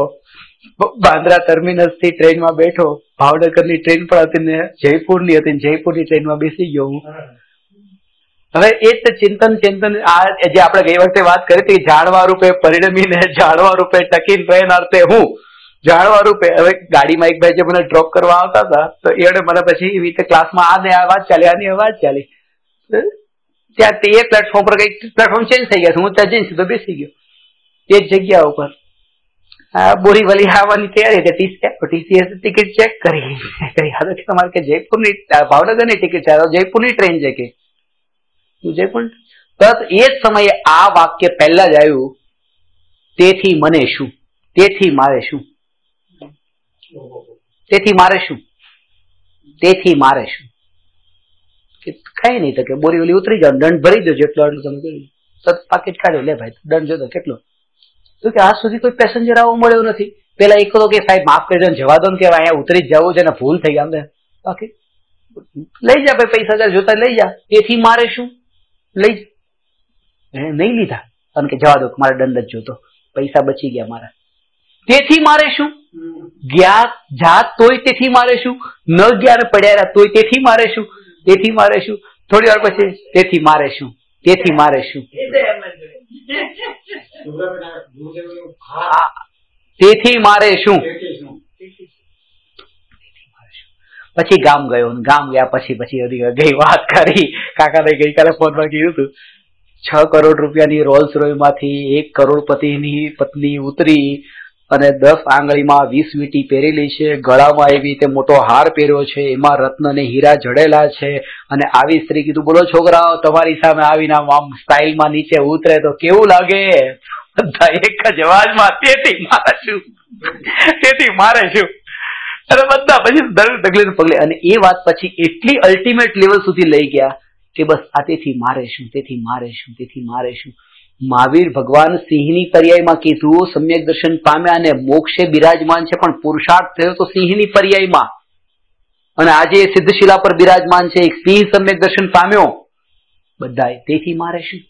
બાંદ્રા ટર્મિનસ થી ટ્રેનમાં બેઠો. ભાવનગરની ટ્રેન પણ હતી ને જયપુરની હતી. જયપુરની ટ્રેનમાં બેસી ગયો હું. હવે એ જ ચિંતન આ જે આપણે ગઈ વખતે વાત કરી હતી, જાણવા રૂપે પરિણમીને જાણવા રૂપે ટકીને ટ્રેન અર્થે હું જાણવા રૂપે. હવે ગાડીમાં એક ભાઈ જે મને ડ્રોપ કરવા આવતા હતા તો એણે મને પછી એવી રીતે ક્લાસમાં આ વાત ચાલી, આની વાત ચાલી. ત્યાં તે પ્લેટફોર્મ પર કઈક પ્લેટફોર્મ ચેન્જ થઈ ગયા. હું ત્યાં જઈને સીધો બેસી ગયો તે જ જગ્યા ઉપર. બોરીવલી આવવાની તૈયારી હતી. ટીસીએસ ટિકિટ ચેક કરી તમારે કે જયપુરની ભાવનગરની ટિકિટ છે, જયપુરની ટ્રેન છે કે જયપુર. તરત એ જ સમયે આ વાક્ય પહેલા જ આવ્યું, તેથી મને શું, તેથી મારે શું, તેથી મારે શું, તેથી મારે શું. કઈ નહીં તો કે બોરીવલી ઉતરી જાવ, દંડ ભરી દો જેટલો તમે કરી. પાકીટ કાઢ્યો, લે ભાઈ દંડ જોતો કેટલો. તો કે આજ સુધી કોઈ પેસેન્જર આવો મળ્યો નથી. પેલા એક તો કે સાહેબ માફ કરી દો, જવા દો ને, કે અહીંયા ઉતરી જ જવું છે ને ભૂલ થઈ ગયા. બાકી લઈ જા ભાઈ, પૈસા જોતા લઈ જા. તેથી મારે શું, લઈ નહીં લીધા. અને કે જવા દો, મારે દંડ જ જોતો, પૈસા બચી ગયા મારા. તેથી મારે શું, ગયા જાત તોય તેથી મારે શું, ન ગયા પડ્યા તોય તેથી મારે શું, તેથી મારે શું. થોડી વાર પછી તેથી મારે શું, તેથી મારે શું, તેથી મારે શું. પછી ગામ ગયો. ગામ ગયા પછી ગઈ વાત કરી. કાકાને ગઈકાલે ફોનમાં કીધું હતું, 6 કરોડ રૂપિયાની રોલ્સ રોય માંથી 1 કરોડપતિની પત્ની ઉતરી અને 10 આંગળીમાં 20 વીંટી પહેરેલી છે, ગળામાં એવી રીતે મોટો હાર પહેર્યો છે, એમાં રત્ન ને હીરા જડેલા છે. અને આવી સ્ત્રી કીધું, બોલો છોકરાઓ તમારી સામે આવીને આમ સ્ટાઇલમાં નીચે ઉતરે તો કેવું લાગે? બધા એક જ અવાજમાં તેથી મારે શું, તેથી મારે શું. અને બધા પછી ડગલે પગલે. અને એ વાત પછી એટલી અલ્ટિમેટ લેવલ સુધી લઈ ગયા કે બસ આ તેથી મારે શું, તેથી મારે શું, તેથી મારે શું. મહાવીર ભગવાન સિંહની પર્યાયમાં કીધું, સમ્યક દર્શન પામ્યા અને મોક્ષે બિરાજમાન છે, પણ પુરુષાર્થ થયો તો સિંહની પર્યાયમાં. અને આજે સિદ્ધશિલા પર બિરાજમાન છે, એક સિંહ સમ્યક દર્શન પામ્યો. બધાએ તેથી મારે શું.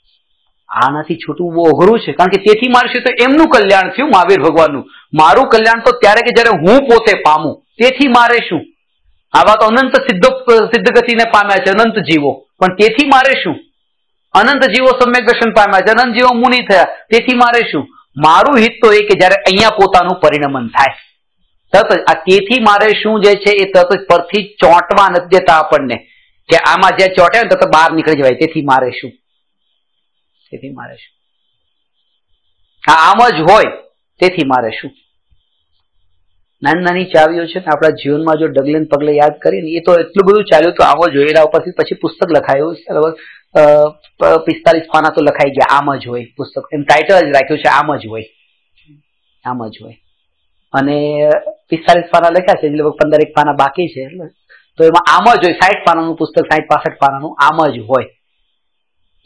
આનાથી છૂટવું બહુ અઘરું છે. કારણ કે તેથી મારે શું તો એમનું કલ્યાણ થયું, મહાવીર ભગવાનનું. મારું કલ્યાણ તો ત્યારે કે જયારે હું પોતે પામું. તેથી મારે શું. આવા તો અનંત સિદ્ધ ગતિને પામ્યા છે અનંત જીવો, પણ તેથી મારે શું. અનંત જીવો સમ્યક દર્શન પામ્યા છે, અનંત જીવો મુનિ થયા, તેથી મારે શું. મારું હિત તો એ કે જયારે અહીંયા પોતાનું પરિણમન થાય. તરત જ આ તેથી મારે શું જે છે એ તરત જ પરથી ચોંટવા નથી દેતા આપણને કે આમાં જ્યાં ચોંટે ને તો બહાર નીકળી જવાય. તેથી મારે શું, તેથી મારે શું, આમ જ હોય તેથી મારે શું. નાની નાની ચાવીઓ છે ને આપણા જીવનમાં જો ડગલે ને પગલે યાદ કરીએ ને, એ તો એટલું બધું ચાલ્યું તો આવો જોઈએ. એના ઉપરથી પછી પુસ્તક લખાયું, 45 પાના તો લખાઈ ગયા. આમ જ હોય પુસ્તક, એમ ટાઇટલ જ રાખ્યું છે આમ જ હોય, આમ જ હોય. અને 45 પાના લખ્યા છે, એટલે 15 પાના બાકી છે, તો એમાં આમ જ હોય. 60 પાનાનું પુસ્તક, 60-65 પાનાનું આમ જ હોય.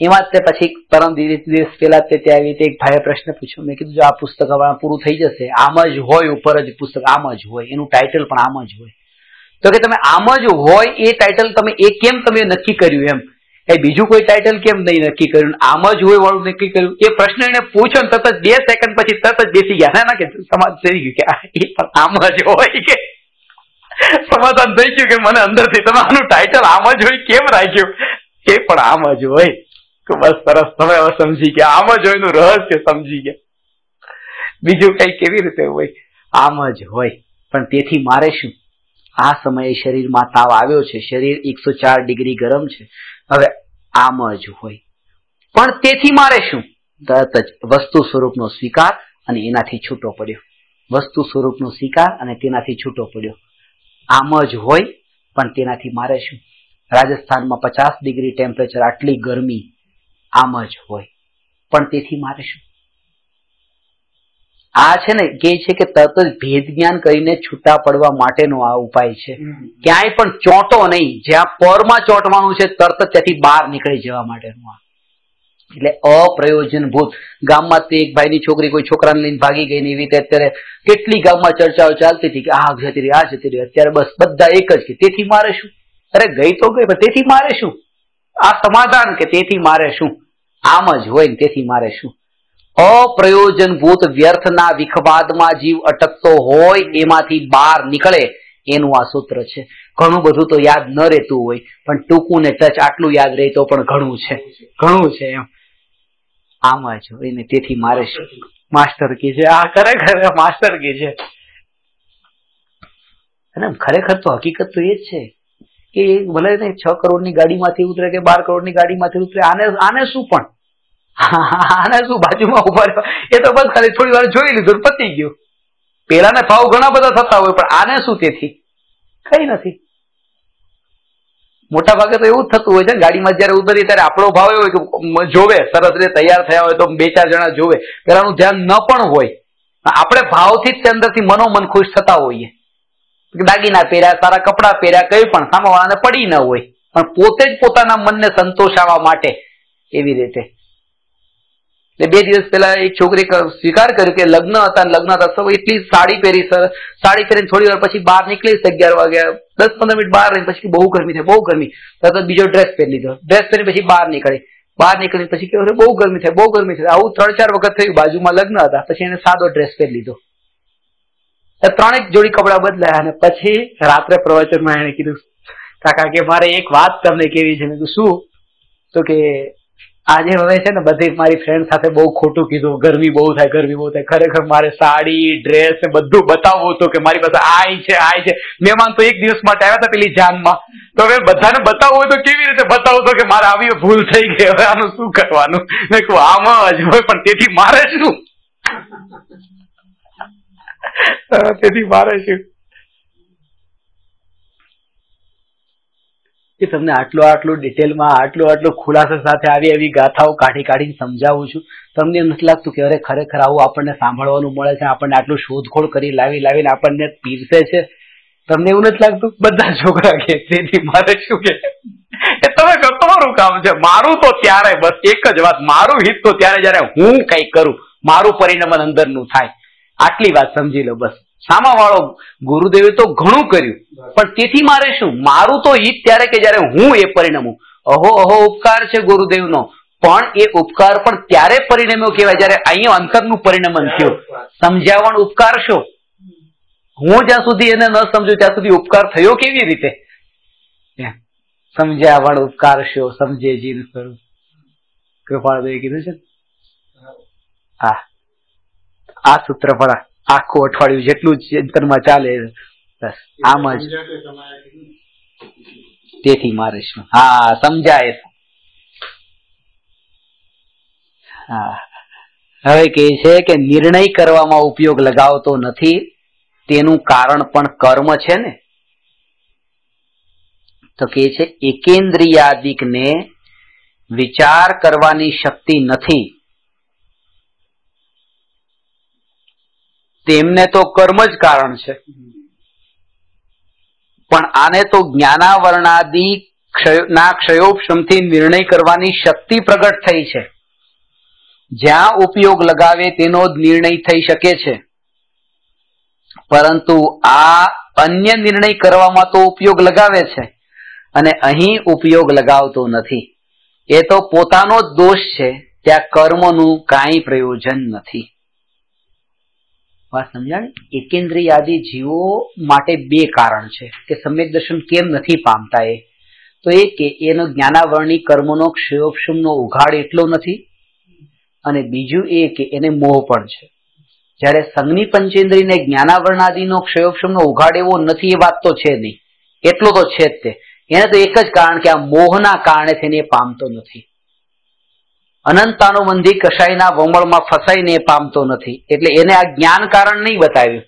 એમાં જ તે પછી પરમ દિવસ પહેલા ત્યાં આવી રીતે એક ભાઈએ પ્રશ્ન પૂછ્યો. મેં કીધું જો આ પુસ્તક હવે પૂરું થઈ જશે, આમ જ હોય ઉપર જ પુસ્તક આમ જ હોય, એનું ટાઇટલ પણ આમ જ હોય. તો કે તમે આમ જ હોય એ ટાઇટલ તમે એ કેમ તમે નક્કી કર્યું, એમ એ બીજું કોઈ ટાઇટલ કેમ નહીં નક્કી કર્યું, આમ જ હોય વાળું નક્કી કર્યું? એ પ્રશ્ન એને પૂછ્યો ને તરત જ 2 સેકન્ડ પછી તરત જ બેસી ગયા. ના કે સમાજ થઈ ગયું કે એ પણ આમ જ હોય, કે સમાધાન થઈ ગયું કે મને અંદરથી તમે આનું ટાઇટલ આમ જ હોય કેમ રાખ્યું, એ પણ આમ જ હોય. બસ સરસ, તમે હવે સમજી ગયા, આમ જ હોય નું રહસ્ય સમજી ગયા. બીજું કઈ કેવી રીતે હોય? આમ જ હોય. પણ તેથી મારે શું? આ સમયે શરીરમાં તાવ આવ્યો છે, શરીર 104 ડિગ્રી ગરમ છે, હવે આમ જ હોય. પણ તેથી મારે શું? તરત જ વસ્તુ સ્વરૂપનો સ્વીકાર અને એનાથી છૂટો પડ્યો. વસ્તુ સ્વરૂપનો સ્વીકાર અને તેનાથી છૂટો પડ્યો. આમ જ હોય પણ તેનાથી મારે શું? રાજસ્થાનમાં 50 ડિગ્રી ટેમ્પરેચર, આટલી ગરમી, આમ જ હોય પણ તેથી મારે શું? આ છે ને કે છે કે તરત જ ભેદ જ્ઞાન કરીને છૂટા પડવા માટેનો આ ઉપાય છે. ક્યાંય પણ ચોંટો નહીં, જ્યાં પરમાં ચોંટવાનું છે તરત જ ત્યાંથી બહાર નીકળી જવા માટેનું આ. એટલે અપ્રયોજનભૂત. ગામમાં તે એક ભાઈની છોકરી કોઈ છોકરાને લઈને ભાગી ગઈ ને એવી રીતે અત્યારે કેટલી ગામમાં ચર્ચાઓ ચાલતી હતી કે આ જતી રહી, આ જતી રહી. અત્યારે બસ બધા એક જ કે તેથી મારે શું? અરે ગઈ તો ગઈ, પણ તેથી મારે શું? આ સમાધાન કે તેથી મારે શું? આમ જ હોય ને તેથી મારે શું? અપ્રયોજનભૂત વ્યર્થના વિખવાદમાં જીવ અટકતો હોય, એમાંથી બહાર નીકળે એનું આ સૂત્ર છે. ઘણું બધું તો યાદ ન રહેતું હોય, પણ ટૂંકું ને ટચ આટલું યાદ રહે તો પણ ઘણું છે, ઘણું છે એમ. આમ જ હોય ને તેથી મારે શું? માસ્ટર કી છે. આ ખરેખર માસ્ટર કી છે. અને ખરેખર તો હકીકત તો એ જ છે કે ભલે ને 6 કરોડની ગાડીમાંથી ઉતરે કે 12 કરોડની ગાડીમાંથી ઉતરે, આને શું? પણ આને શું? બાજુમાં ઉભા રહ્યો એ તો બસ ખાલી થોડી વાર જોઈ લીધું, પતી ગયું. પેલાના ભાવ ઘણા બધા થતા હોય, પણ આને શું? તેથી કઈ નથી. મોટા ભાગે તો એવું જ થતું હોય છે, ગાડીમાં જયારે ઉતરીએ ત્યારે આપણો ભાવ એવો હોય કે જોવે, સરસ રીતે તૈયાર થયા હોય તો 2-4 જણા જોવે, પેલાનું ધ્યાન ન પણ હોય. આપણે ભાવથી જ અંદરથી મનોમન ખુશ થતા હોઈએ. દાગીના પહેર્યા, સારા કપડા પહેર્યા, કઈ પણ સામેવાળાને પડી ન હોય, પણ પોતે જ પોતાના મનને સંતોષાવવા માટે એવી રીતે. 2 દિવસ પહેલા એક છોકરી સ્વીકાર કર્યું કે લગ્ન હતા, એટલી સાડી પહેરી, સાડી પહેરીને થોડી વાર પછી બહાર નીકળી, 11 વાગ્યા 10-15 મિનિટ બહાર રહી, પછી બહુ ગરમી થાય, બહુ ગરમી. તરત બીજો ડ્રેસ પહેરી લીધો, ડ્રેસ પહેરી પછી બહાર નીકળી પછી કે બહુ ગરમી થાય, બહુ ગરમી થાય. આવું 3-4 વખત થયું. બાજુમાં લગ્ન હતા, પછી એને સાદો ડ્રેસ પહેરી લીધો. 3 જોડી કપડા બદલાયા. અને પછી રાત્રે પ્રવચનમાં એને કીધું, કાકા કે મારે એક વાત તમને કેવી છે. મેં કીધું શું? તો કે આજે હવે છે ને બધી મારી ફ્રેન્ડ સાથે બહુ ખોટું કીધું, ગરમી બહુ થાય, ગરમી બહુ થાય. ખરેખર મારે સાડી, ડ્રેસ ને બધું બતાવવું હતું કે મારી પાસે આ છે. મહેમાન તો 1 દિવસ માટે આવ્યા હતા પેલી જાનમાં, તો હવે બધાને બતાવવું હોય તો કેવી રીતે બતાવું તો કે મારે આવી ભૂલ થઈ ગઈ, હવે આનું શું કરવાનું? મેં કહું આમ જ હોય પણ તેથી મારે શું? તેથી મારે શું? કે તમને આટલું ડિટેલમાં આટલું ખુલાસા સાથે આવી ગાથાઓ કાઢીને સમજાવું છું. તમને એમ નથી લાગતું કે અરે ખરેખર આવું આપણને સાંભળવાનું મળે છે, આપણને આટલું શોધખોળ કરી લાવીને આપણને પીરસે છે? તમને એવું નથી લાગતું? બધા છોકરા કે તેથી મારે શું? કે તમે કરો, તમારું કામ છે. મારું તો ત્યારે બસ એક જ વાત, મારું હિત તો ત્યારે જયારે હું કઈ કરું, મારું પરિણામ અંદરનું થાય. આટલી વાત સમજી લો બસ. સામાવાળો ગુરુદેવે તો ઘણું કર્યું, પણ તેથી મારે શું? મારું તો હિત ત્યારે કે જયારે હું એ પરિણમું. અહો ઉપકાર છે ગુરુદેવનો, પણ એ ઉપકાર પણ ત્યારે પરિણમ્યો કહેવાય જયારે અહીંયા અંતરનું પરિણમન થયું. સમજાવવાનો ઉપકાર શું? હું જ્યાં સુધી એને ન સમજુ ત્યાં સુધી ઉપકાર થયો કેવી રીતે? સમજાવવાનો ઉપકાર શું? સમજે જીન સ્વરૂપ. કૃપાળદેવે કીધું છે. આ સૂત્ર પણ આખું અઠવાડિયું જેટલું ચિંતનમાં ચાલે બસ આમ જ. તેથી મારે શું? હા, સમજાય. હા, હવે કે છે કે નિર્ણય કરવામાં ઉપયોગ લગાવતો નથી, તેનું કારણ પણ કર્મ છે ને. તો કે છે એકેન્દ્રિયાદિકને વિચાર કરવાની શક્તિ નથી, તેમને તો કર્મ જ કારણ છે. પણ આને તો જ્ઞાનાવરણાદિ ના ક્ષયોપશમથી નિર્ણય કરવાની શક્તિ પ્રગટ થઈ છે. જ્યાં ઉપયોગ લગાવે તેનો જ નિર્ણય થઈ શકે છે, પરંતુ આ અન્ય નિર્ણય કરવામાં તો ઉપયોગ લગાવે છે અને અહીં ઉપયોગ લગાવતો નથી. એ તો પોતાનો જ દોષ છે, ત્યાં કર્મનું કાંઈ પ્રયોજન નથી. વાત સમજાણી? એકેન્દ્રિયાદિ જીવો માટે બે કારણ છે કે સમ્યક દર્શન કેમ નથી પામતા. એ તો એ કે એનો જ્ઞાનાવરણી કર્મનો ક્ષયોપશમનો ઉઘાડ એટલો નથી, અને બીજું એ કે એને મોહ પણ છે. જ્યારે સંજ્ઞી પંચેન્દ્રિયને જ્ઞાનાવરણાદિનો ક્ષયોપશમનો ઉઘાડ એવો નથી, એ વાત તો છે નહીં. એટલો તો છે જ તે. એને તો એક જ કારણ કે આ મોહના કારણે થઈને પામતો નથી. અનંતાનુબંધી કશાયના વમળમાં ફસાઈને પામતો નથી, એટલે એને આ જ્ઞાન કારણ નહીં બતાવ્યું.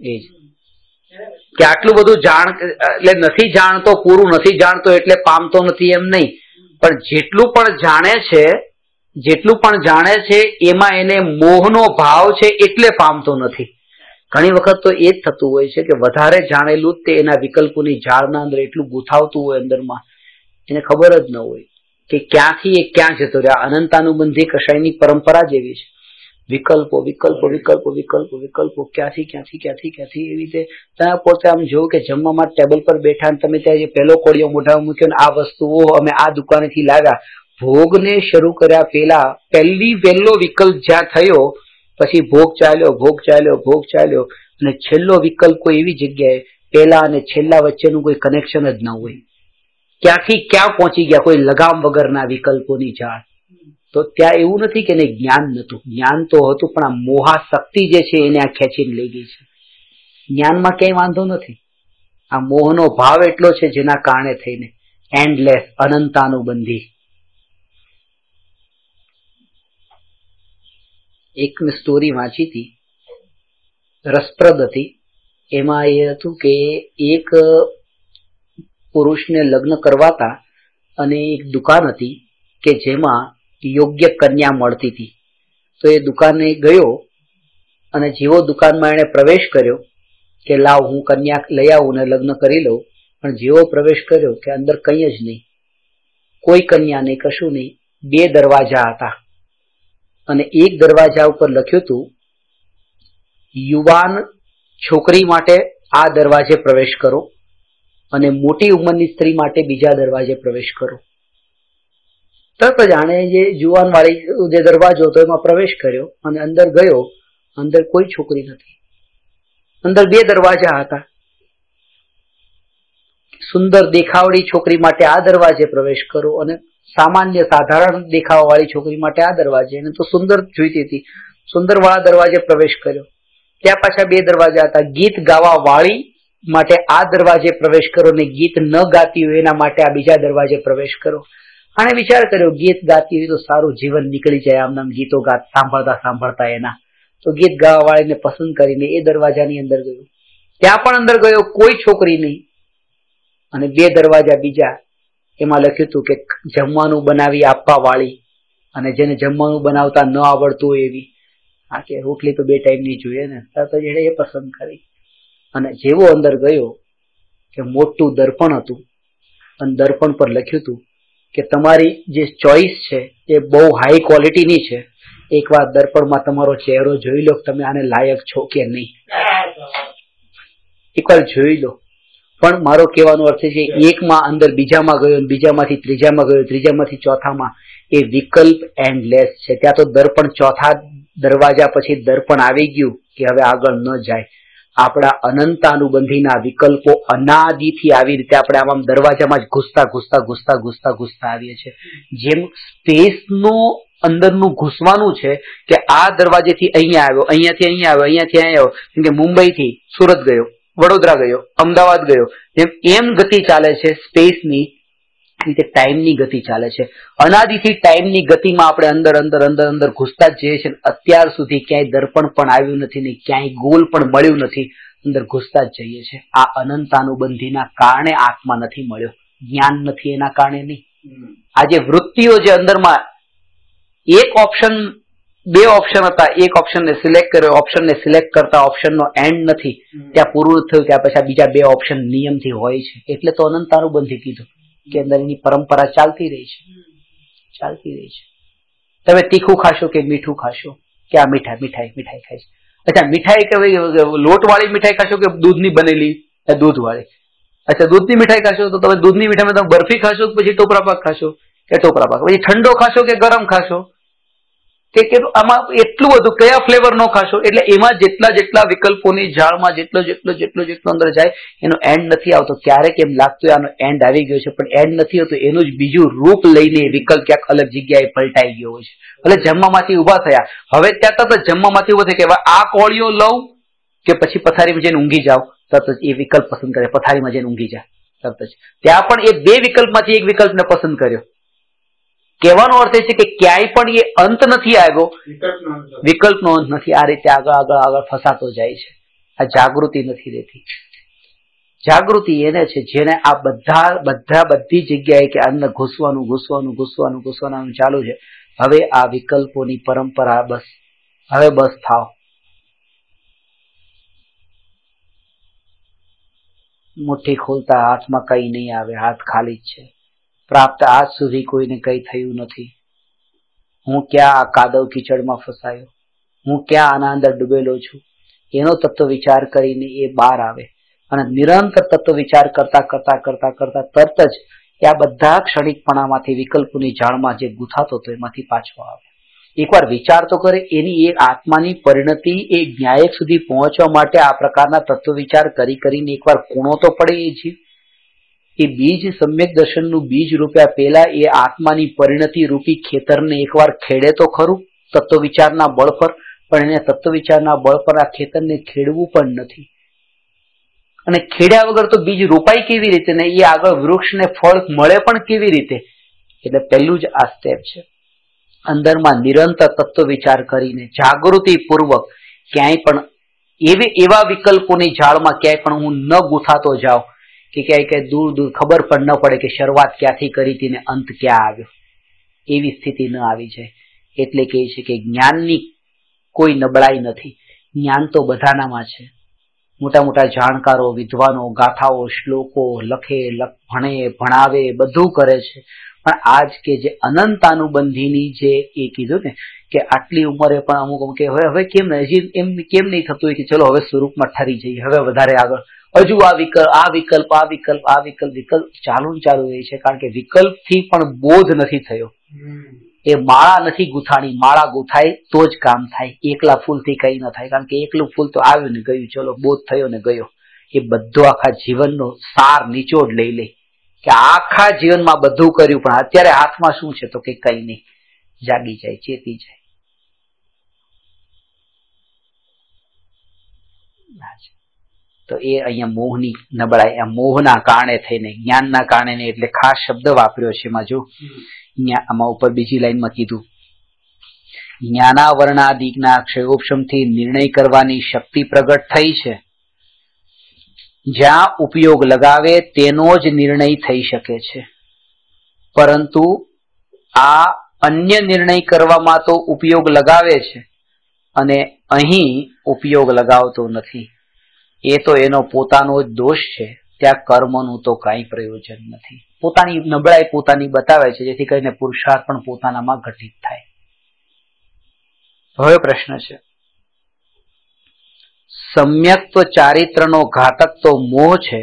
એ જ કે આટલું બધું જાણ એટલે નથી જાણતો, પૂરું નથી જાણતો એટલે પામતો નથી એમ નહીં, પણ જેટલું પણ જાણે છે એમાં એને મોહનો ભાવ છે એટલે પામતો નથી. ઘણી વખત તો એ જ થતું હોય છે કે વધારે જાણેલું જ તે એના વિકલ્પોની જાળના અંદર એટલું ગુથાવતું હોય અંદરમાં, એને ખબર જ ન હોય કે ક્યાંથી એ ક્યાં જતો રહે. અનંતાનુબંધી કશાયની પરંપરા જેવી છે. વિકલ્પો વિકલ્પો વિકલ્પો વિકલ્પો વિકલ્પો ક્યાંથી એવી રીતે તમે પોતે આમ જોવો કે જમવામાં ટેબલ પર બેઠા ને તમે ત્યાં જે પહેલો કોળિયો મોઢામાં મૂક્યો ને આ વસ્તુઓ અમે આ દુકાનેથી લાવ્યા, ભોગને શરૂ કર્યા પહેલા પહેલો વિકલ્પ જ્યાં થયો, પછી ભોગ ચાલ્યો અને છેલ્લો વિકલ્પ કોઈ એવી જગ્યાએ પહેલા અને છેલ્લા વચ્ચેનું કોઈ કનેક્શન જ ન હોય. ક્યાંથી ક્યાં પહોંચી ગયા કોઈ લગામ વગરના વિકલ્પોની જાળ. તો ત્યાં એવું નથી કે એને જ્ઞાન નતું, જ્ઞાન તો હતું, પણ આ મોહાશક્તિ જે છે એને આ ખેંચીને લઈ ગઈ છે. જ્ઞાનમાં ક્યાંય વાંધો નથી, આ મોહનો ભાવ એટલો છે જેના કારણે થઈને એન્ડલેસ અનંતાનુબંધી. એક સ્ટોરી વાંચી હતી, રસપ્રદ હતી. એમાં એ હતું કે એક પુરુષને લગ્ન કરવાતા અને એક દુકાન હતી કે જેમાં યોગ્ય કન્યા મળતી હતી. તો એ દુકાને ગયો અને જેવો દુકાનમાં એણે પ્રવેશ કર્યો કે લાવ હું કન્યા લઈ આવું ને લગ્ન કરી લઉં, પણ જેવો પ્રવેશ કર્યો કે અંદર કંઈ જ નહીં, કોઈ કન્યા નહીં, કશું નહીં. બે દરવાજા હતા અને એક દરવાજા ઉપર લખ્યું હતું યુવાન છોકરી માટે આ દરવાજે પ્રવેશ કરો અને મોટી ઉંમરની સ્ત્રી માટે બીજા દરવાજે પ્રવેશ કરો. તરત જ આણે જે જુવાન વાળી જે દરવાજો હતો એમાં પ્રવેશ કર્યો અને અંદર ગયો. અંદર કોઈ છોકરી નથી, અંદર બે દરવાજા હતા. સુંદર દેખાવડી છોકરી માટે આ દરવાજે પ્રવેશ કરો અને સામાન્ય સાધારણ દેખાવ વાળી છોકરી માટે આ દરવાજે. એને તો સુંદર જોઈતી હતી, સુંદર વાળા દરવાજે પ્રવેશ કર્યો. ત્યાં પાછા બે દરવાજા હતા. ગીત ગાવા વાળી માટે આ દરવાજે પ્રવેશ કરો ને ગીત ન ગાતી હોય એના માટે આ બીજા દરવાજે પ્રવેશ કરો. આને વિચાર કર્યો ગીત ગાતી હોય તો સારું જીવન નીકળી જાય આમ ગીતો સાંભળતા એના. તો ગીત ગાવા વાળીને પસંદ કરીને એ દરવાજાની અંદર ગયો. ત્યાં પણ અંદર ગયો, કોઈ છોકરી નહીં. અને બે દરવાજા બીજા, એમાં લખ્યું હતું કે જમવાનું બનાવી આપવા વાળી અને જેને જમવાનું બનાવતા ન આવડતું હોય એવી. હા કે રોટલી તો બે ટાઈમની જોઈએ ને, તરત જ એણે એ પસંદ કરી. અને જેવો અંદર ગયો કે મોટું દર્પણ હતું અને દર્પણ પર લખ્યું હતું કે તમારી જે ચોઈસ છે એ બહુ હાઈ ક્વોલિટીની છે, એકવાર દર્પણમાં તમારો ચહેરો જોઈ લો, તમે આને લાયક છો કે નહીં, એકવાર જોઈ લો. પણ મારો કહેવાનો અર્થ છે એકમાં અંદર બીજામાં ગયો, બીજામાંથી ત્રીજામાં ગયો, ત્રીજામાંથી ચોથામાં. એ વિકલ્પ એન્ડલેસ છે. ત્યાં તો દર્પણ ચોથા દરવાજા પછી દર્પણ આવી ગયું કે હવે આગળ ન જાય. આપણા અનંતાનુબંધીના વિકલ્પો અનાદિથી આવી રીતે આપણે આમ દરવાજામાં જ ઘૂસતા આવીએ છીએ. જેમ સ્પેસનો અંદરનું ઘૂસવાનું છે કે આ દરવાજેથી અહીંયા આવ્યો, અહીંયાથી અહીંયા આવ્યો, અહીંયાથી અહીંયા આવ્યો. જેમ કે મુંબઈથી સુરત ગયો, વડોદરા ગયો, અમદાવાદ ગયો, એમ ગતિ ચાલે છે સ્પેસની રીતે ટાઈમની ગતિ ચાલે છે. અનાદિથી ટાઈમની ગતિમાં આપણે અંદર અંદર અંદર અંદર ઘૂસતા જ જઈએ છીએ. અત્યાર સુધી ક્યાંય દર્પણ પણ આવ્યું નથી ને ક્યાંય ગોલ પણ મળ્યું નથી, અંદર ઘૂસતા જ જઈએ છીએ. આ અનંતાનુબંધીના કારણે આત્મા નથી મળ્યો, જ્ઞાન નથી એના કારણે નહીં. આ જે વૃત્તિઓ જે અંદરમાં એક ઓપ્શન, બે ઓપ્શન હતા, એક ઓપ્શનને સિલેક્ટ કર્યો, ઓપ્શનને સિલેક્ટ કરતા ઓપ્શનનો એન્ડ નથી, ત્યાં પૂરું થયું ત્યાં પછી બીજા બે ઓપ્શન નિયમથી હોય છે. એટલે તો અનંતાનુબંધી કીધું કે અંદર એની પરંપરા ચાલતી રહી છે, ચાલતી રહી છે. તમે તીખું ખાશો કે મીઠું ખાશો, કે આ મીઠાઈ મીઠાઈ મીઠાઈ ખાય છે. અચ્છા મીઠાઈ કે લોટવાળી મીઠાઈ ખાશો કે દૂધની બનેલી દૂધવાળી? અચ્છા દૂધની મીઠાઈ ખાશો તો તમે દૂધની મીઠાઈમાં તમે બરફી ખાશો પછી ટોપરા પાક ખાશો કે ટોપરા પાક, પછી ઠંડો ખાશો કે ગરમ ખાશો, કે આમાં એટલું બધું કયા ફ્લેવર નો ખાશો. એટલે એમાં જેટલા જેટલા વિકલ્પોની જાળમાં જેટલો જેટલો જેટલો જેટલો અંદર જાય એનો એન્ડ નથી આવતો. ક્યારેક એમ લાગતું આનો એન્ડ આવી ગયો છે, પણ એન્ડ નથી હોતો. એનું જ બીજું રૂપ લઈને વિકલ્પ ક્યાંક અલગ જગ્યાએ પલટાઈ ગયો હોય છે. એટલે જમવામાંથી ઉભા થયા, હવે ત્યાં તરત જ જમવામાંથી ઉભા થઈ કે આ કોળીઓ લઉં કે પછી પથારીમાં જઈને ઊંઘી જાવ, તરત જ એ વિકલ્પ પસંદ કરે, પથારીમાં જઈને ઊંઘી જાય તરત જ. ત્યાં પણ એ બે વિકલ્પમાંથી એક વિકલ્પને પસંદ કર્યો. કહેવાનો અર્થ એ છે કે ક્યાંય પણ એ અંત નથી આવ્યો, વિકલ્પનો અંત નથી. આ રીતે આગળ આગળ આગળ ફસાતો જાય છે. આ જાગૃતિ નથી રહેતી. જાગૃતિ એને છે જેને આ બધી જગ્યાએ કે અંદર ઘૂસવાનું ઘૂસવાનું ઘૂસવાનું ઘૂસવાનું ચાલુ છે. હવે આ વિકલ્પોની પરંપરા બસ, હવે બસ થાવ. મુઠ્ઠી ખોલતા હાથમાં કઈ નહીં આવે, હાથ ખાલી જ છે. પ્રાપ્ત આજ સુધી કોઈને કઈ થયું નથી. હું ક્યાં આ કાદવ કીચડમાં ફસાયો, હું ક્યાં આના અંદર ડૂબેલો છું, એનો તત્વ વિચાર કરીને એ બહાર આવે અને નિરંતર તત્વ વિચાર કરતા કરતા કરતા કરતા તરત જ આ બધા ક્ષણિકપણામાંથી વિકલ્પોની જાળમાં જે ગુથાતો હતો એમાંથી પાછો આવે. એકવાર વિચાર તો કરે, એની એ આત્માની પરિણતિ એ ન્યાયક સુધી પહોંચવા માટે આ પ્રકારના તત્વ વિચાર કરી કરીને એકવાર કૂણો તો પડે એ જીવ. એ બીજ સમ્યક દર્શનનું બીજ રૂપ્યા પહેલા એ આત્માની પરિણતિ રૂપી ખેતરને એકવાર ખેડે તો ખરું તત્વ વિચારના બળ પર, પણ એને તત્વ વિચારના બળ પર આ ખેતરને ખેડવું પણ નથી. અને ખેડ્યા વગર તો બીજ રોપાય કેવી રીતે ને એ આગળ વૃક્ષને ફળ મળે પણ કેવી રીતે? એટલે પહેલું જ આ સ્ટેપ છે. અંદરમાં નિરંતર તત્વ વિચાર કરીને જાગૃતિપૂર્વક ક્યાંય પણ એવા વિકલ્પોની જાળમાં ક્યાંય પણ હું ન ગૂંથાતો જાઉં કે ક્યાંય દૂર દૂર ખબર પણ ન પડે કે શરૂઆત ક્યાંથી કરી હતી ને અંત ક્યાં આવ્યો. એવી સ્થિતિ ન આવી જાય. એટલે કહે છે કે જ્ઞાનની કોઈ નબળાઈ નથી, જ્ઞાન તો બધાનામાં છે. મોટા મોટા જાણકારો, વિદ્વાનો ગાથાઓ શ્લોકો લખે, ભણે, ભણાવે, બધું કરે છે, પણ આજ કે જે અનંતાનુબંધીની જે એ કીધું ને કે આટલી ઉંમરે પણ અમુક કે હવે કેમ હજી એમ કેમ નહીં થતું હોય કે ચલો હવે સ્વરૂપમાં ઠરી જઈએ, હવે વધારે આગળ, હજુ આ વિકલ્પ ચાલુ રહે છે. કારણ કે વિકલ્પથી પણ બોધ નથી થયો. એ માળા નથી ગુથાણી, માળા ગુથાય તો જ કામ થાય. એકલા ફૂલથી કઈ ન થાય. કારણ કે એકલું ફૂલ તો આવ્યું ને ગયું, ચલો બોધ થયો ને ગયો. એ બધો આખા જીવનનો સાર નિચોડ લઈ લે કે આખા જીવનમાં બધું કર્યું પણ અત્યારે હાથમાં શું છે તો કે કઈ નહીં. જાગી જાય, ચેતી જાય. તો એ અહીંયા મોહની નબળાઈ, આ મોહના કારણે થઈને, જ્ઞાનના કારણે, એટલે ખાસ શબ્દ વાપર્યો છે એમાં. જો આમાં ઉપર બીજી લાઈનમાં કીધું, જ્ઞાનાવરણાદિકના ક્ષયોપશમથી નિર્ણય કરવાની શક્તિ પ્રગટ થઈ છે. જ્યાં ઉપયોગ લગાવે તેનો જ નિર્ણય થઈ શકે છે, પરંતુ આ અન્ય નિર્ણય કરવામાં તો ઉપયોગ લગાવે છે અને અહીં ઉપયોગ લગાવતો નથી. એ તો એનો પોતાનો જ દોષ છે. ત્યાં કર્મનું તો કઈ પ્રયોજન નથી. પોતાની નબળાઈ પોતાની બતાવે છે, જેથી કરીને પુરુષાર્થ પણ પોતાનામાં ઘટિત થાય. હવે પ્રશ્ન છે, સમ્યક્ત્વ ચારિત્રનો ઘાતક તો મોહ છે,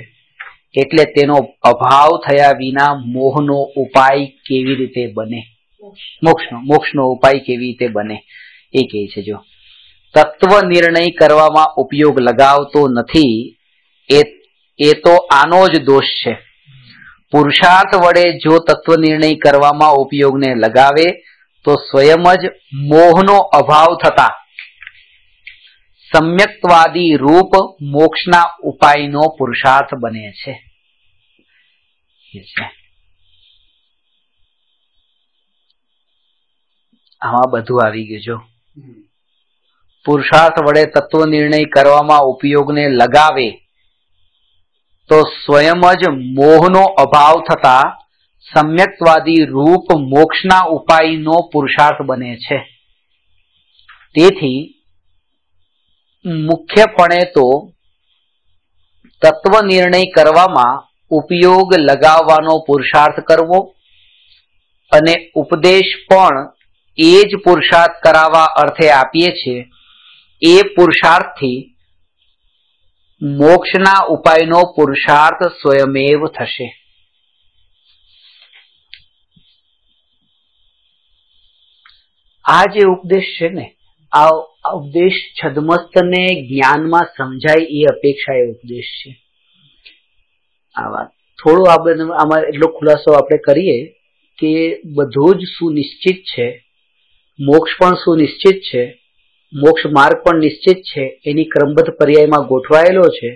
એટલે તેનો અભાવ થયા વિના મોહનો ઉપાય કેવી રીતે બને? મોક્ષનો ઉપાય કેવી રીતે બને એ કહે છે. જો તત્વ નિર્ણય કરવામાં ઉપયોગ લગાવતો નથી એ તો આનો જ દોષ છે. પુરુષાર્થ વડે જો તત્વ નિર્ણય કરવામાં ઉપયોગને લગાવે तो स्वयं ज मोहनो अभाव थता सम्यक्तवादी रूप मोक्षना उपायनो पुरुषार्थ बने छे। આમાં બધું આવી ગયું। જો પુરુષાર્થ વડે તત્વ નિર્ણય કરવામાં ઉપયોગને લગાવે તો સ્વયં જ મોહનો અભાવ થતા સમ્યક્તવાદી રૂપ મોક્ષના ઉપાયનો પુરુષાર્થ બને છે। તેથી મુખ્યપણે તો તત્વ નિર્ણય કરવામાં ઉપયોગ લગાવવાનો પુરુષાર્થ કરવો અને ઉપદેશ પણ એ જ પુરુષાર્થ કરાવવા અર્થે આપીએ છીએ। એ પુરુષાર્થથી મોક્ષના ઉપાયનો પુરુષાર્થ સ્વયમેવ થશે। આ જે ઉપદેશ છે ને, આ ઉપદેશ છદ્મસ્તને જ્ઞાનમાં સમજાય એ અપેક્ષા એ ઉપદેશ છે। આ વાત થોડું આપણે આમાં એટલો ખુલાસો આપણે કરીએ કે બધું જ સુનિશ્ચિત છે, મોક્ષ પણ સુનિશ્ચિત છે, મોક્ષ માર્ગ પણ નિશ્ચિત છે, એની ક્રમબદ્ધ પર્યાયમાં ગોઠવાયેલો છે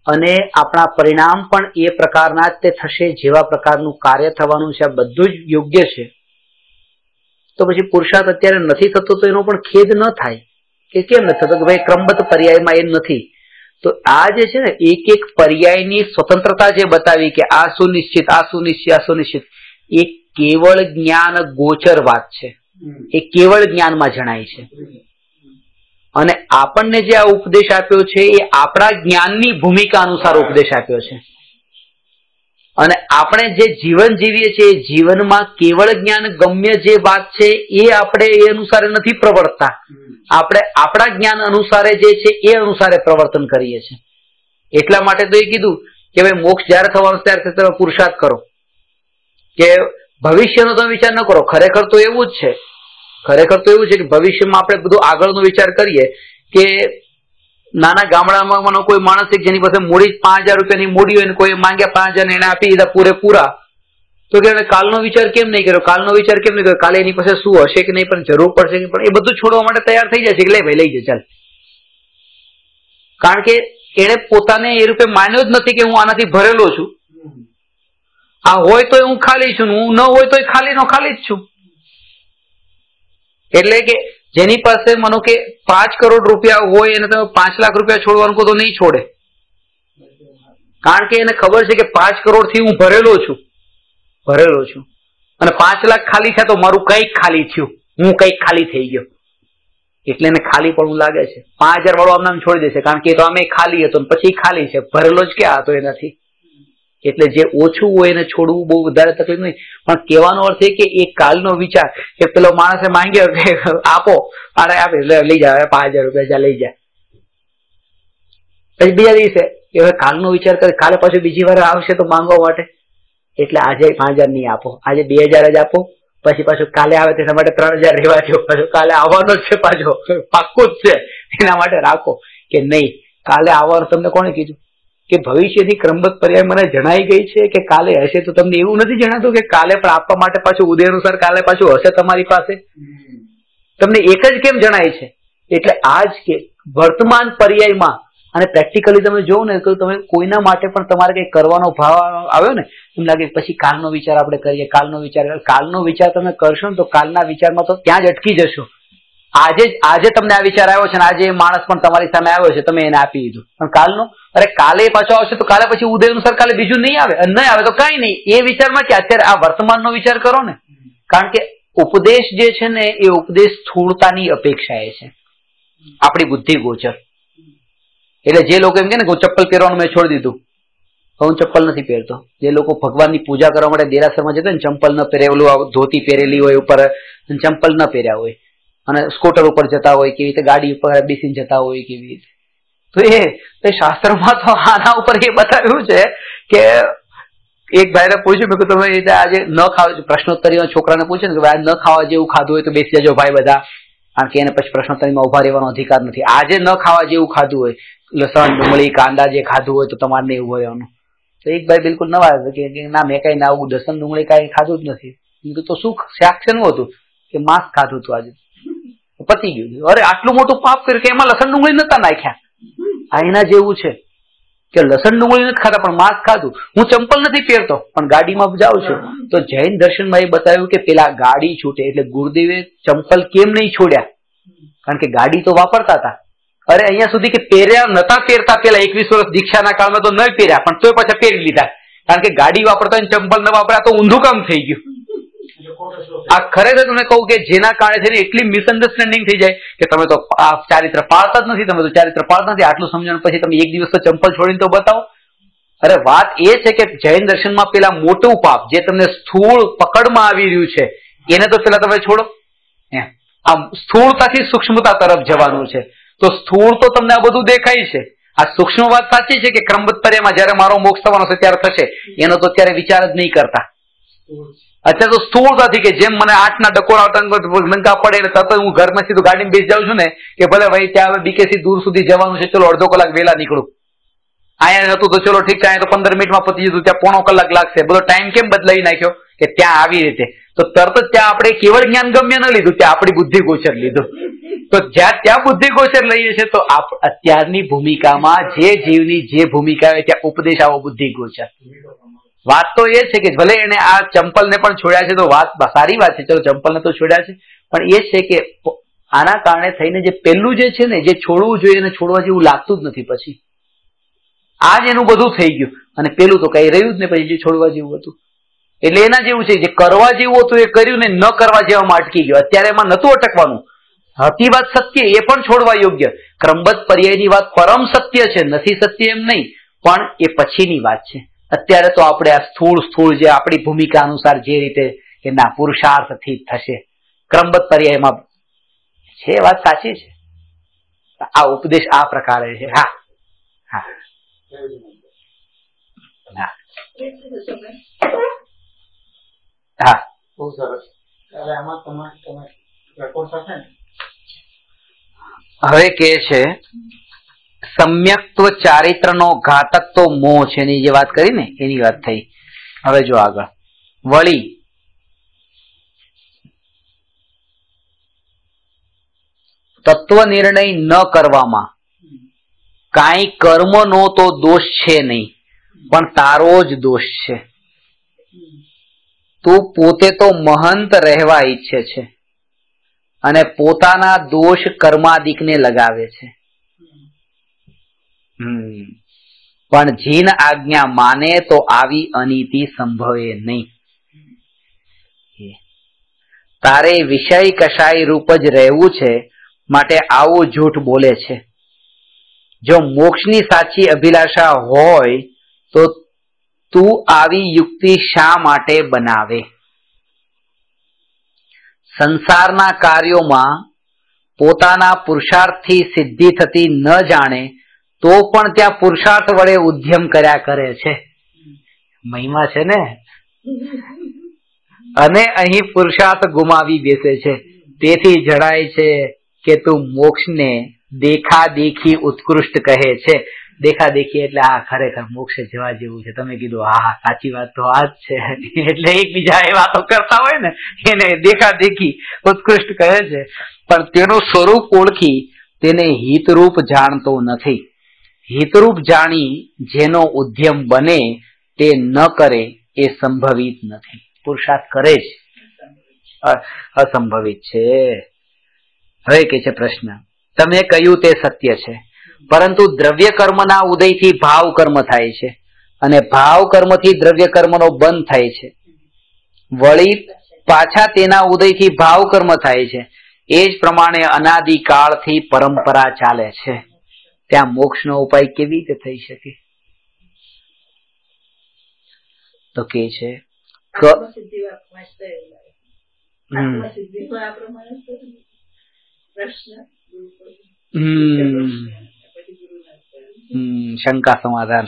અને આપણા પરિણામ પણ એ પ્રકારના જ તે થશે જેવા પ્રકારનું કાર્ય થવાનું છે। આ બધું જ યોગ્ય છે। તો પછી પુરુષાર્થ અત્યારે નથી થતો તો એનો પણ ખેદ ન થાય કે કેમ નથી થતો, કે ભાઈ ક્રમબદ્ધ પર્યાયમાં એ નથી। તો આ જે છે ને એક એક પર્યાયની સ્વતંત્રતા જે બતાવી કે આ સુનિશ્ચિત, આ સુનિશ્ચિત, આ સુનિશ્ચિત, એ કેવળ જ્ઞાન ગોચર વાત છે, એ કેવળ જ્ઞાનમાં જણાય છે। અને આપણને જે આ ઉપદેશ આપ્યો છે એ આપણા જ્ઞાનની ભૂમિકા અનુસાર ઉપદેશ આપ્યો છે અને આપણે જે જીવન જીવીએ છીએ એ જીવનમાં કેવળ જ્ઞાન ગમ્ય જે વાત છે એ આપણે એ અનુસારે નથી પ્રવર્તતા, આપણે આપણા જ્ઞાન અનુસારે જે છે એ અનુસારે પ્રવર્તન કરીએ છીએ। એટલા માટે તો એ કીધું કે ભાઈ મોક્ષ જ્યારે થવાનો ત્યારે તમે પુરુષાર્થ કરો, કે ભવિષ્યનો તમે વિચાર ન કરો। ખરેખર તો એવું જ છે, ખરેખર તો એવું છે કે ભવિષ્યમાં આપણે બધું આગળનો વિચાર કરીએ કે નાના ગામડામાં કોઈ માણસ છે જેની પાસે મૂડી 5000 રૂપિયાની મૂડી હોય ને કોઈ માંગ્યા 5000 ને એને આપી દીધા પૂરેપૂરા, તો કે એને કાલનો વિચાર કેમ નહીં કર્યો, કાલનો વિચાર કેમ નહીં કર્યો, કાલે એની પાસે શું હશે કે નહીં, પણ જરૂર પડશે કે પણ એ બધું છોડવા માટે તૈયાર થઈ જાય છે કે લે ભાઈ લઈ જાય ચાલ, કારણ કે એને પોતાને એ રૂપે માન્યો જ નથી કે હું આનાથી ભરેલો છું। આ હોય તો હું ખાલી છું, હું ન હોય તો ખાલી નો ખાલી જ છું। એટલે કે જેની પાસે માનો કે 5 કરોડ રૂપિયા હોય એને તમે 5 લાખ રૂપિયા છોડવાનું કહો તો નહીં છોડે, કારણ કે એને ખબર છે કે 5 કરોડ થી હું ભરેલો છું અને 5 લાખ ખાલી થયા તો મારું કંઈક ખાલી થયું, હું કંઈક ખાલી થઈ ગયો, એટલે એને ખાલી પણ લાગે છે। 5000 વાળો આમ નામ છોડી દેશે કારણ કે એ તો આમે ખાલી હતો પછી ખાલી છે, ભરેલો જ ક્યાં હતો એનાથી। એટલે જે ઓછું હોય એને છોડવું બહુ વધારે તકલીફ નહીં, પણ કહેવાનો અર્થ એ કે એ કાલનો વિચાર કે પેલો માણસે માંગ્યો કે આપો, અરે આપે લઈ જાય 5000 રૂપિયા જા લઈ જાય, પછી બીજા દિવસે કે હવે કાલનો વિચાર કરે, કાલે પાછું બીજી વાર આવશે તો માંગવા માટે, એટલે આજે 5000 નહીં આપો, આજે 2000 જ આપો, પછી પાછું કાલે આવે તેના માટે 3000 રહેવા દો, પાછું કાલે આવવાનો જ છે, પાછો પાક્કું જ છે એના માટે રાખો કે નહીં કાલે આવવાનું। તમને કોણે કીધું કે ભવિષ્યની ક્રમબદ્ધ પર્યાય મને જણાઈ ગઈ છે કે કાલે હશે, તો તમને એવું નથી જણાતું કે કાલે પણ આપવા માટે પાછું ઉદય અનુસાર કાલે પાછું હશે તમારી પાસે, તમને એક જ કેમ જણાય છે? એટલે આજ કે વર્તમાન પર્યાયમાં અને પ્રેક્ટિકલી તમે જોવો ને તો તમે કોઈના માટે પણ તમારે કંઈ કરવાનો ભાવ આવ્યો ને એમ લાગે પછી કાલનો વિચાર આપણે કરીએ, કાલનો વિચાર તમે કરશો ને તો કાલના વિચારમાં તો ત્યાં જ અટકી જશો। આજે તમને આ વિચાર આવ્યો છે ને આજે માણસ પણ તમારી સામે આવ્યો છે, તમે એને આપી દીધું, પણ કાલનો અરે કાલે પાછો આવશે તો કાલે પછી ઉદય અનુસાર કાલે બીજું નહીં આવે તો કઈ નહીં, એ વિચારમાં કે અત્યારે આ વર્તમાનનો વિચાર કરો ને, કારણ કે ઉપદેશ જે છે ને એ ઉપદેશ સ્થૂળતાની અપેક્ષાએ છે, આપણી બુદ્ધિ ગોચર। એટલે જે લોકો એમ કે ને ચપ્પલ પહેરવાનું મેં છોડી દીધું, હું ચપ્પલ નથી પહેરતો, જે લોકો ભગવાનની પૂજા કરવા માટે દેરાસરમાં જતા ને ચંપલ ન પહેરેલું ધોતી પહેરેલી હોય ઉપર ચંપલ ન પહેર્યા હોય અને સ્કૂટર ઉપર જતા હોય, કેવી રીતે ગાડી ઉપર બેસીને જતા હોય કેવી રીતે, તો એ શાસ્ત્રમાં તો આના ઉપર એ બતાવ્યું છે કે એક ભાઈને પૂછ્યું મેં કે તમે આજે ન ખાવા, પ્રશ્નોત્તરીમાં છોકરાને પૂછે ને કે ભાઈ ન ખાવા જેવું ખાધું હોય તો બેસી જજો ભાઈ બધા, કારણ કે એને પછી પ્રશ્નોત્તરીમાં ઉભા રહેવાનો અધિકાર નથી। આજે ન ખાવા જેવું ખાધું હોય, લસણ ડુંગળી કાંદા જે ખાધું હોય તો તમારે નહીં ઉભો રહેવાનું। તો એક ભાઈ બિલકુલ નવા કે ના મેં કઈ ના આવું લસણ ડુંગળી કઈ ખાધું જ નથી, તો શું શાક શેનું હતું કે માંસ ખાધું હતું આજે, પતી ગયું. અરે આટલું મોટું પાપ કર્યું કે એમાં લસણ ડુંગળી નતા નાખ્યા. આ એના જેવું છે કે લસણ ડુંગળી નથી ખાતા પણ માંસ ખાધું. હું ચંપલ નથી પહેરતો પણ ગાડીમાં જાઉં છું તો જૈન દર્શનમાં એ બતાવ્યું કે પેલા ગાડી છૂટે એટલે ગુરુદેવે ચંપલ કેમ નહીં છોડ્યા? કારણ કે ગાડી તો વાપરતા હતા. અરે અહીંયા સુધી કે પહેર્યા નતા પહેરતા પેલા 21 વર્ષ દીક્ષાના કાળમાં તો ન પહેર્યા પણ તોય પાછા પહેરી લીધા. કારણ કે ગાડી વાપરતા હોય ચંપલ ન વાપર્યા તો ઊંધું કામ થઈ ગયું. આ ખરેખર તમને કહું કે જેના કારણે છે ને એટલી મિસઅન્ડરસ્ટેન્ડિંગ થઈ જાય કે તમે તો આ ચારિત્ર પાળતા જ નથી, તમે તો ચારિત્ર પાળતા નથી. આટલું સમજણ પછી તમે એક દિવસ તો ચંપલ છોડીને તો બતાવો. અરે વાત એ છે કે જૈન દર્શનમાં પેલા મોટું પાપ જે તમને સ્થૂળ પકડમાં આવી રહ્યું છે એને તો પેલા તમે છોડો. આ સ્થૂળતાથી સૂક્ષ્મતા તરફ જવાનું છે. તો સ્થૂળ તો તમને આ બધું દેખાય છે. આ સૂક્ષ્મ વાત સાચી છે કે ક્રમબદ્ધમાં જયારે મારો મોક્ષ થવાનો છે ત્યારે થશે, એનો તો અત્યારે વિચાર જ નહીં કરતા. અત્યારે તો સ્થૂળતાથી કે જેમ મને 8ના ડકોરા લંકા પડે એટલે તરત હું ઘરમાં સીધું ગાડીમાં બેસી જાઉં છું ને કે ભલે ભાઈ ત્યાં બીકેસી દૂર સુધી જવાનું છે, ચલો અડધો કલાક વહેલા નીકળું. અહીંયા હતું તો ચલો ઠીક છે, અહીંયા તો 15 મિનિટમાં પતી જતું, ત્યાં પોણો કલાક લાગશે. બધો ટાઈમ કેમ બદલાવી નાખ્યો કે ત્યાં આવી રીતે. તો તરત જ ત્યાં આપણે કેવળ જ્ઞાન ગમ્ય ન લીધું, ત્યાં આપણી બુદ્ધિ ગોચર લીધું. તો જ્યાં ત્યાં બુદ્ધિ ગોચર લઈએ છીએ તો અત્યારની ભૂમિકામાં જે જીવની જે ભૂમિકા હોય ત્યાં ઉપદેશ આવો બુદ્ધિ ગોચર. વાત તો એ છે કે ભલે એને આ ચંપલને પણ છોડ્યા છે તો વાત સારી વાત છે, ચલો ચંપલને તો છોડ્યા છે, પણ એ છે કે આના કારણે થઈને જે પેલું જે છે ને જે છોડવું જોઈએ એને છોડવા જેવું લાગતું જ નથી. પછી આ જ એનું બધું થઈ ગયું અને પેલું તો કઈ રહ્યું જ નહીં પછી જે છોડવા જેવું હતું. એટલે એના જેવું છે જે કરવા જેવું હતું એ કર્યું ને ન કરવા જેવામાં અટકી ગયો. અત્યારે એમાં નતું અટકવાનું. હતી વાત સત્ય એ પણ છોડવા યોગ્ય. ક્રમબદ્ધ પર્યાયની વાત પરમ સત્ય છે, નથી સત્ય એમ નહીં, પણ એ પછીની વાત છે. અત્યારે તો આપણે આ સ્થૂળ જે આપણી ભૂમિકા અનુસાર જે રીતે કે ના પુરુષાર્થથી થશે ક્રમબદ્ધ પર્યાયમાં છે, વાત સાચી છે. આ ઉપદેશ આ પ્રકારે છે. હા હા હા બહુ સરસ. આમાં તમે રેકોર્ડ થશે ને? હવે કે છે સમ્યક્ત્વ ચારિત્રનો ઘાતક તો મોહ છે એની જે વાત કરી ને એની વાત થઈ. હવે જો આગળ વળી તત્વ નિર્ણય ન કરવામાં કાંઈ કર્મનો તો દોષ છે નહીં, પણ તારો જ દોષ છે. તું પોતે તો મહંત રહેવા ઈચ્છે છે અને પોતાના દોષ કર્માદિકને લગાવે છે. પણ જીન આજ્ઞા માને તો આવી અનીતિ સંભવે નહીં. તારે વિષય કશાય રૂપ જ રહેવું છે માટે આવું જૂઠ બોલે છે. જો મોક્ષની સાચી અભિલાષા હોય તો તું આવી યુક્તિ શા માટે બનાવે? સંસારના કાર્યોમાં પોતાના પુરુષાર્થથી સિદ્ધિ થતી ન જાણે તો પણ ત્યાં પુરુષાર્થ વડે ઉદ્યમ કર્યા કરે છે. મહિમા છે ને. અને અહીં પુરુષાર્થ ગુમાવી બેસે છે. તેથી જણાય છે કે તું મોક્ષને દેખા દેખી ઉત્કૃષ્ટ કહે છે. દેખા દેખી એટલે આ ખરેખર મોક્ષે જવા જેવું છે. તમે કીધું હા સાચી વાત તો આ જ છે. એટલે એકબીજા એ વાતો કરતા હોય ને એને દેખા દેખી ઉત્કૃષ્ટ કહે છે, પણ તેનું સ્વરૂપ ઓળખી તેને હિતરૂપ જાણતો નથી. હિતરૂપ જાણી જેનો ઉદ્યમ બને તે ન કરે એ સંભવિત નથી. પુરુષાર્થ કરે જ અસંભવિત છે. હવે કે છે પ્રશ્ન, તમે કહ્યું તે સત્ય છે, પરંતુ દ્રવ્ય કર્મના ઉદયથી ભાવ કર્મ થાય છે અને ભાવ કર્મથી દ્રવ્ય કર્મનો બંધ થાય છે. વળી પાછા તેના ઉદયથી ભાવ કર્મ થાય છે. એ જ પ્રમાણે અનાદિકાળથી પરંપરા ચાલે છે. ત્યાં મોક્ષનો ઉપાય કેવી રીતે થઈ શકે? તો કે છે શંકા સમાધાન.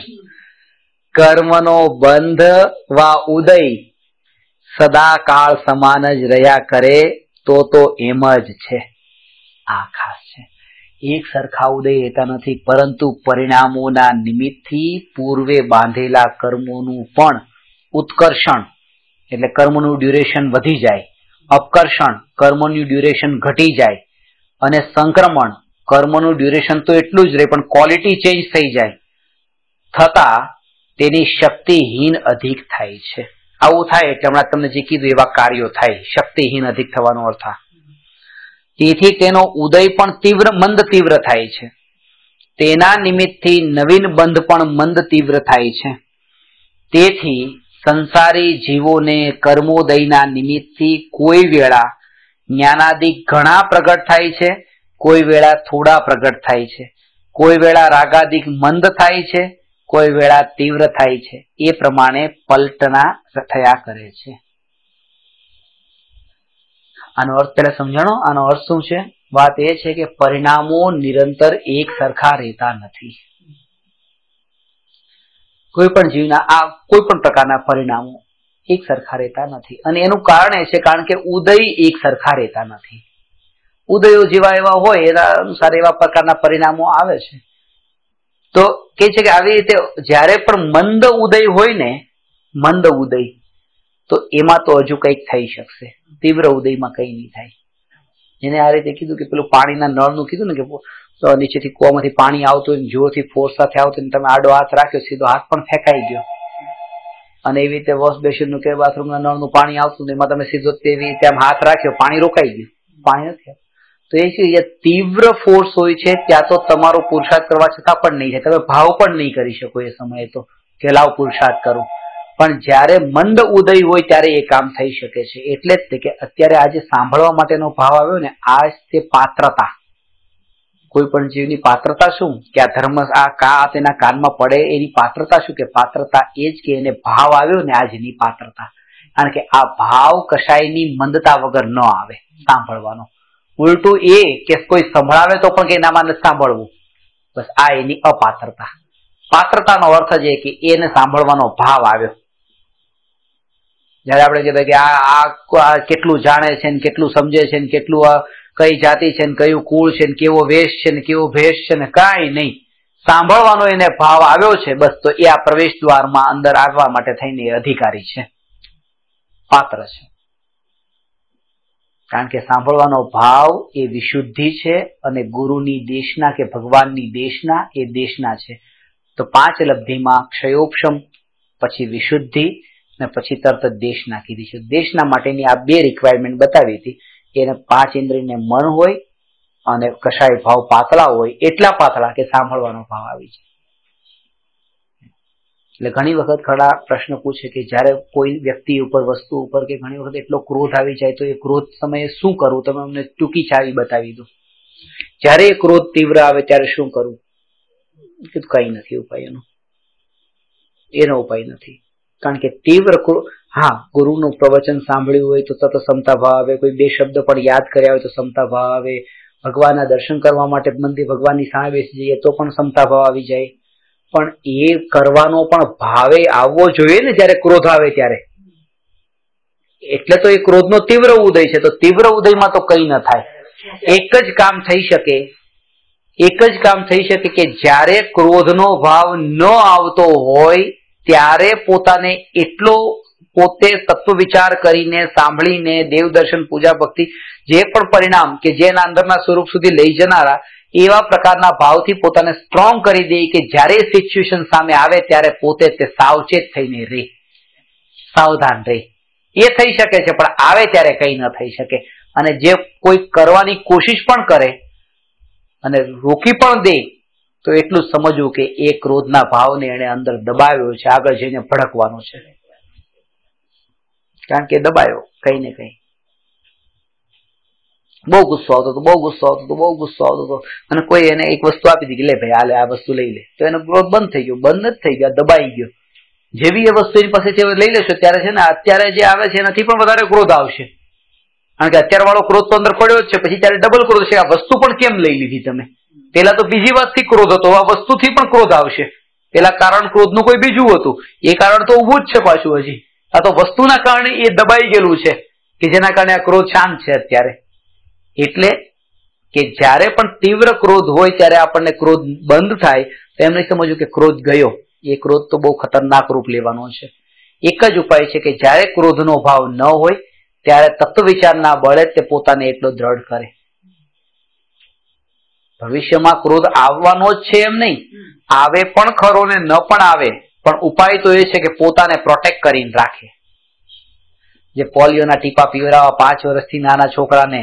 કર્મનો બંધ વા ઉદય સદા કાળ સમાન જ રહ્યા કરે તો એમ જ છે. આ ખાસ છે. એક સરખા ઉદય રહેતા નથી, પરંતુ પરિણામોના નિમિત્તથી પૂર્વે બાંધેલા કર્મોનું પણ ઉત્કર્ષણ એટલે કર્મનું ડ્યુરેશન વધી જાય, અપકર્ષણ કર્મનું ડ્યુરેશન ઘટી જાય અને સંક્રમણ કર્મનું ડ્યુરેશન તો એટલું જ રહે પણ ક્વોલિટી ચેન્જ થઈ જાય થતા તેની શક્તિહીન અધિક થાય છે. આવું થાય એટલે હમણાં તમને જે કીધું એવા કાર્યો થાય, શક્તિહીન અધિક થવાનો અર્થ. તેથી તેનો ઉદય પણ તીવ્ર મંદ તીવ્ર થાય છે. તેના નિમિત્તથી નવીન બંધ પણ મંદ તીવ્ર થાય છે. તેથી સંસારી જીવોને કર્મોદયના નિમિત્તથી કોઈ વેળા જ્ઞાનાદિક ઘણા પ્રગટ થાય છે, કોઈ વેળા થોડા પ્રગટ થાય છે, કોઈ વેળા રાગાદિક મંદ થાય છે, કોઈ વેળા તીવ્ર થાય છે. એ પ્રમાણે પલટના થયા કરે છે. આનો અર્થ પહેલા સમજાણો. આનો અર્થ શું છે? વાત એ છે કે પરિણામો નિરંતર એક સરખા રહેતા નથી. કોઈ પણ જીવના આ કોઈ પણ પ્રકારના પરિણામો એક સરખા રહેતા નથી અને એનું કારણ એ છે કારણ કે ઉદય એક સરખા રહેતા નથી. ઉદયો જેવા એવા હોય એના અનુસાર એવા પ્રકારના પરિણામો આવે છે. તો કે છે કે આવી રીતે જ્યારે પણ મંદ ઉદય હોય ને, મંદ ઉદય, તો એમાં તો હજુ કંઈક થઈ શકશે. તીવ્ર ઉદયમાં કંઈ નહીં થાય. એને આ રીતે કીધું કે પેલું પાણીના નળનું કીધું ને કે નીચેથી કૂવામાંથી પાણી આવતું હોય, જોરથી ફોર્સ સાથે આવતું હોય, તમે આડો હાથ રાખ્યો સીધો હાથ પણ ફેંકાઈ ગયો. અને એવી રીતે વોશ બેસિનનું કે બાથરૂમના નળનું પાણી આવતું એમાં તમે સીધો તેવી રીતે આમ હાથ રાખ્યો, પાણી રોકાઈ ગયું, પાણી નથી. તો એ છે તીવ્ર ફોર્સ હોય છે ત્યાં તો તમારો પુરુષાર્થ કરવા છતાં પણ નહીં થાય. તમે ભાવ પણ નહીં કરી શકો એ સમયે તો કે લાવ પુરુષાર્થ કરું. પણ જ્યારે મંદ ઉદય હોય ત્યારે એ કામ થઈ શકે છે. એટલે જ કે અત્યારે આજે સાંભળવા માટેનો ભાવ આવ્યો ને, આ તે પાત્રતા. કોઈ પણ જીવની પાત્રતા શું કે આ ધર્મ આ તેના કાનમાં પડે એની પાત્રતા શું કે પાત્રતા એ જ કે એને ભાવ આવ્યો ને આજની પાત્રતા. કારણ કે આ ભાવ કશાયની મંદતા વગર ન આવે સાંભળવાનો. ઉલટું એ કે કોઈ સંભળાવે તો પણ કે એનામાં નથી સાંભળવું, બસ આ એની અપાત્રતા. પાત્રતાનો અર્થ જ એ કે એને સાંભળવાનો ભાવ આવ્યો. જયારે આપણે કહેતા કે આ કેટલું જાણે છે ને કેટલું સમજે છે ને કેટલું કઈ જાતિ છે ને કયું કુળ છે ને કેવો વેશ છે ને કેવો ભેષ છે ને કાંઈ નહીં, સાંભળવાનો એને ભાવ આવ્યો છે બસ. તો એ આ પ્રવેશ દ્વારમાં અંદર આવવા માટે થઈને અધિકારી છે, પાત્ર છે. કારણ કે સાંભળવાનો ભાવ એ વિશુદ્ધિ છે અને ગુરુની દેશના કે ભગવાનની દેશના એ દેશના છે. તો 5 લબ્ધિમાં ક્ષયોક્ષમ, પછી વિશુદ્ધિ અને પછી તરત જ દેશના કીધી છે. દેશના માટેની આ 2 રિક્વાયરમેન્ટ બતાવી હતી. એને 5 ઇન્દ્રિયને મન હોય અને કશાય ભાવ પાતળા હોય, એટલા પાતળા કે સાંભળવાનો ભાવ આવી જાય. એટલે ઘણી વખત ખરા પ્રશ્ન પૂછે કે જયારે કોઈ વ્યક્તિ ઉપર, વસ્તુ ઉપર કે ઘણી વખત એટલો ક્રોધ આવી જાય તો એ ક્રોધ સમયે શું કરવું? તમે અમને ટૂંકી ચાવી બતાવી દો. જયારે એ ક્રોધ તીવ્ર આવે ત્યારે શું કરવું? કઈ નથી ઉપાય એનો ઉપાય નથી. કારણ કે તીવ્ર હા, ગુરુનું પ્રવચન સાંભળ્યું હોય તો તત ક્ષમતા ભાવ આવે, કોઈ 2 શબ્દ પણ યાદ કર્યા હોય તો ક્ષમતા ભાવ આવે, ભગવાનના દર્શન કરવા માટે મંદિર ભગવાનની સામે બેસી જઈએ તો પણ ક્ષમતા ભાવ આવી જાય. પણ એ કરવાનો પણ ભાવે આવવો જોઈએ ને જયારે ક્રોધ આવે ત્યારે. એટલે તો એ ક્રોધનો તીવ્ર ઉદય છે. તો તીવ્ર ઉદયમાં તો કઈ ન થાય. એક જ કામ થઈ શકે કે જ્યારે ક્રોધનો ભાવ ન આવતો હોય ત્યારે પોતાને એટલો પોતે તત્વ વિચાર કરીને સાંભળીને દેવદર્શન પૂજા ભક્તિ જે પણ પરિણામ કે જેના અંદરના સ્વરૂપ સુધી લઈ જનારા એવા પ્રકારના ભાવથી પોતાને સ્ટ્રોંગ કરી દે કે જ્યારે સિચ્યુએશન સામે આવે ત્યારે પોતે તે સાવચેત થઈને રહે, સાવધાન રહે. એ થઈ શકે છે પણ આવે ત્યારે કઈ ન થઈ શકે. અને જે કોઈ કરવાની કોશિશ પણ કરે અને રોકી પણ દે તો એટલું જ સમજવું કે એ ક્રોધના ભાવને એને અંદર દબાવ્યો છે, આગળ જઈને ભડકવાનો છે. કારણ કે દબાયો કઈ ને કઈ. બહુ ગુસ્સો આવતો હતો અને કોઈ એને એક વસ્તુ આપી દીધી, લે ભાઈ હાલે આ વસ્તુ લઈ લે, તો એનો ક્રોધ બંધ થઈ ગયો. બંધ નથી થઈ ગયો, દબાઈ ગયો. જેવી એ વસ્તુ એની પાસે લઈ લેશો ત્યારે છે ને અત્યારે જે આવે છે એનાથી પણ વધારે ક્રોધ આવશે. કારણ કે અત્યાર વાળો ક્રોધ તો અંદર પડ્યો જ છે, પછી ત્યારે ડબલ ક્રોધ છે. આ વસ્તુ પણ કેમ લઈ લીધી તમે? પેલા તો બીજી વાતથી ક્રોધ હતો, આ વસ્તુથી પણ ક્રોધ આવશે. પેલા કારણ ક્રોધનું કોઈ બીજું હતું, એ કારણ તો ઉભું જ છે પાછું હજી. આ તો વસ્તુના કારણે એ દબાઈ ગયેલું છે કે જેના કારણે આ ક્રોધ શાંત છે અત્યારે. એટલે કે જ્યારે પણ તીવ્ર ક્રોધ હોય ત્યારે આપણને ક્રોધ બંધ થાય તો એમ નહીં સમજવું કે ક્રોધ ગયો. એ ક્રોધ તો બહુ ખતરનાક રૂપ લેવાનો છે. એક જ ઉપાય છે કે જ્યારે ક્રોધનો ભાવ ન હોય ત્યારે તત્વ વિચારના બળે તે પોતાને એટલો દ્રઢ કરે. ભવિષ્યમાં ક્રોધ આવવાનો જ છે એમ નહીં, આવે પણ ખરો ને ન પણ આવે, પણ ઉપાય તો એ છે કે પોતાને પ્રોટેક્ટ કરીને રાખે. જે પોલિયોના ટીપા પીવરાવા 5 વર્ષથી નાના છોકરાને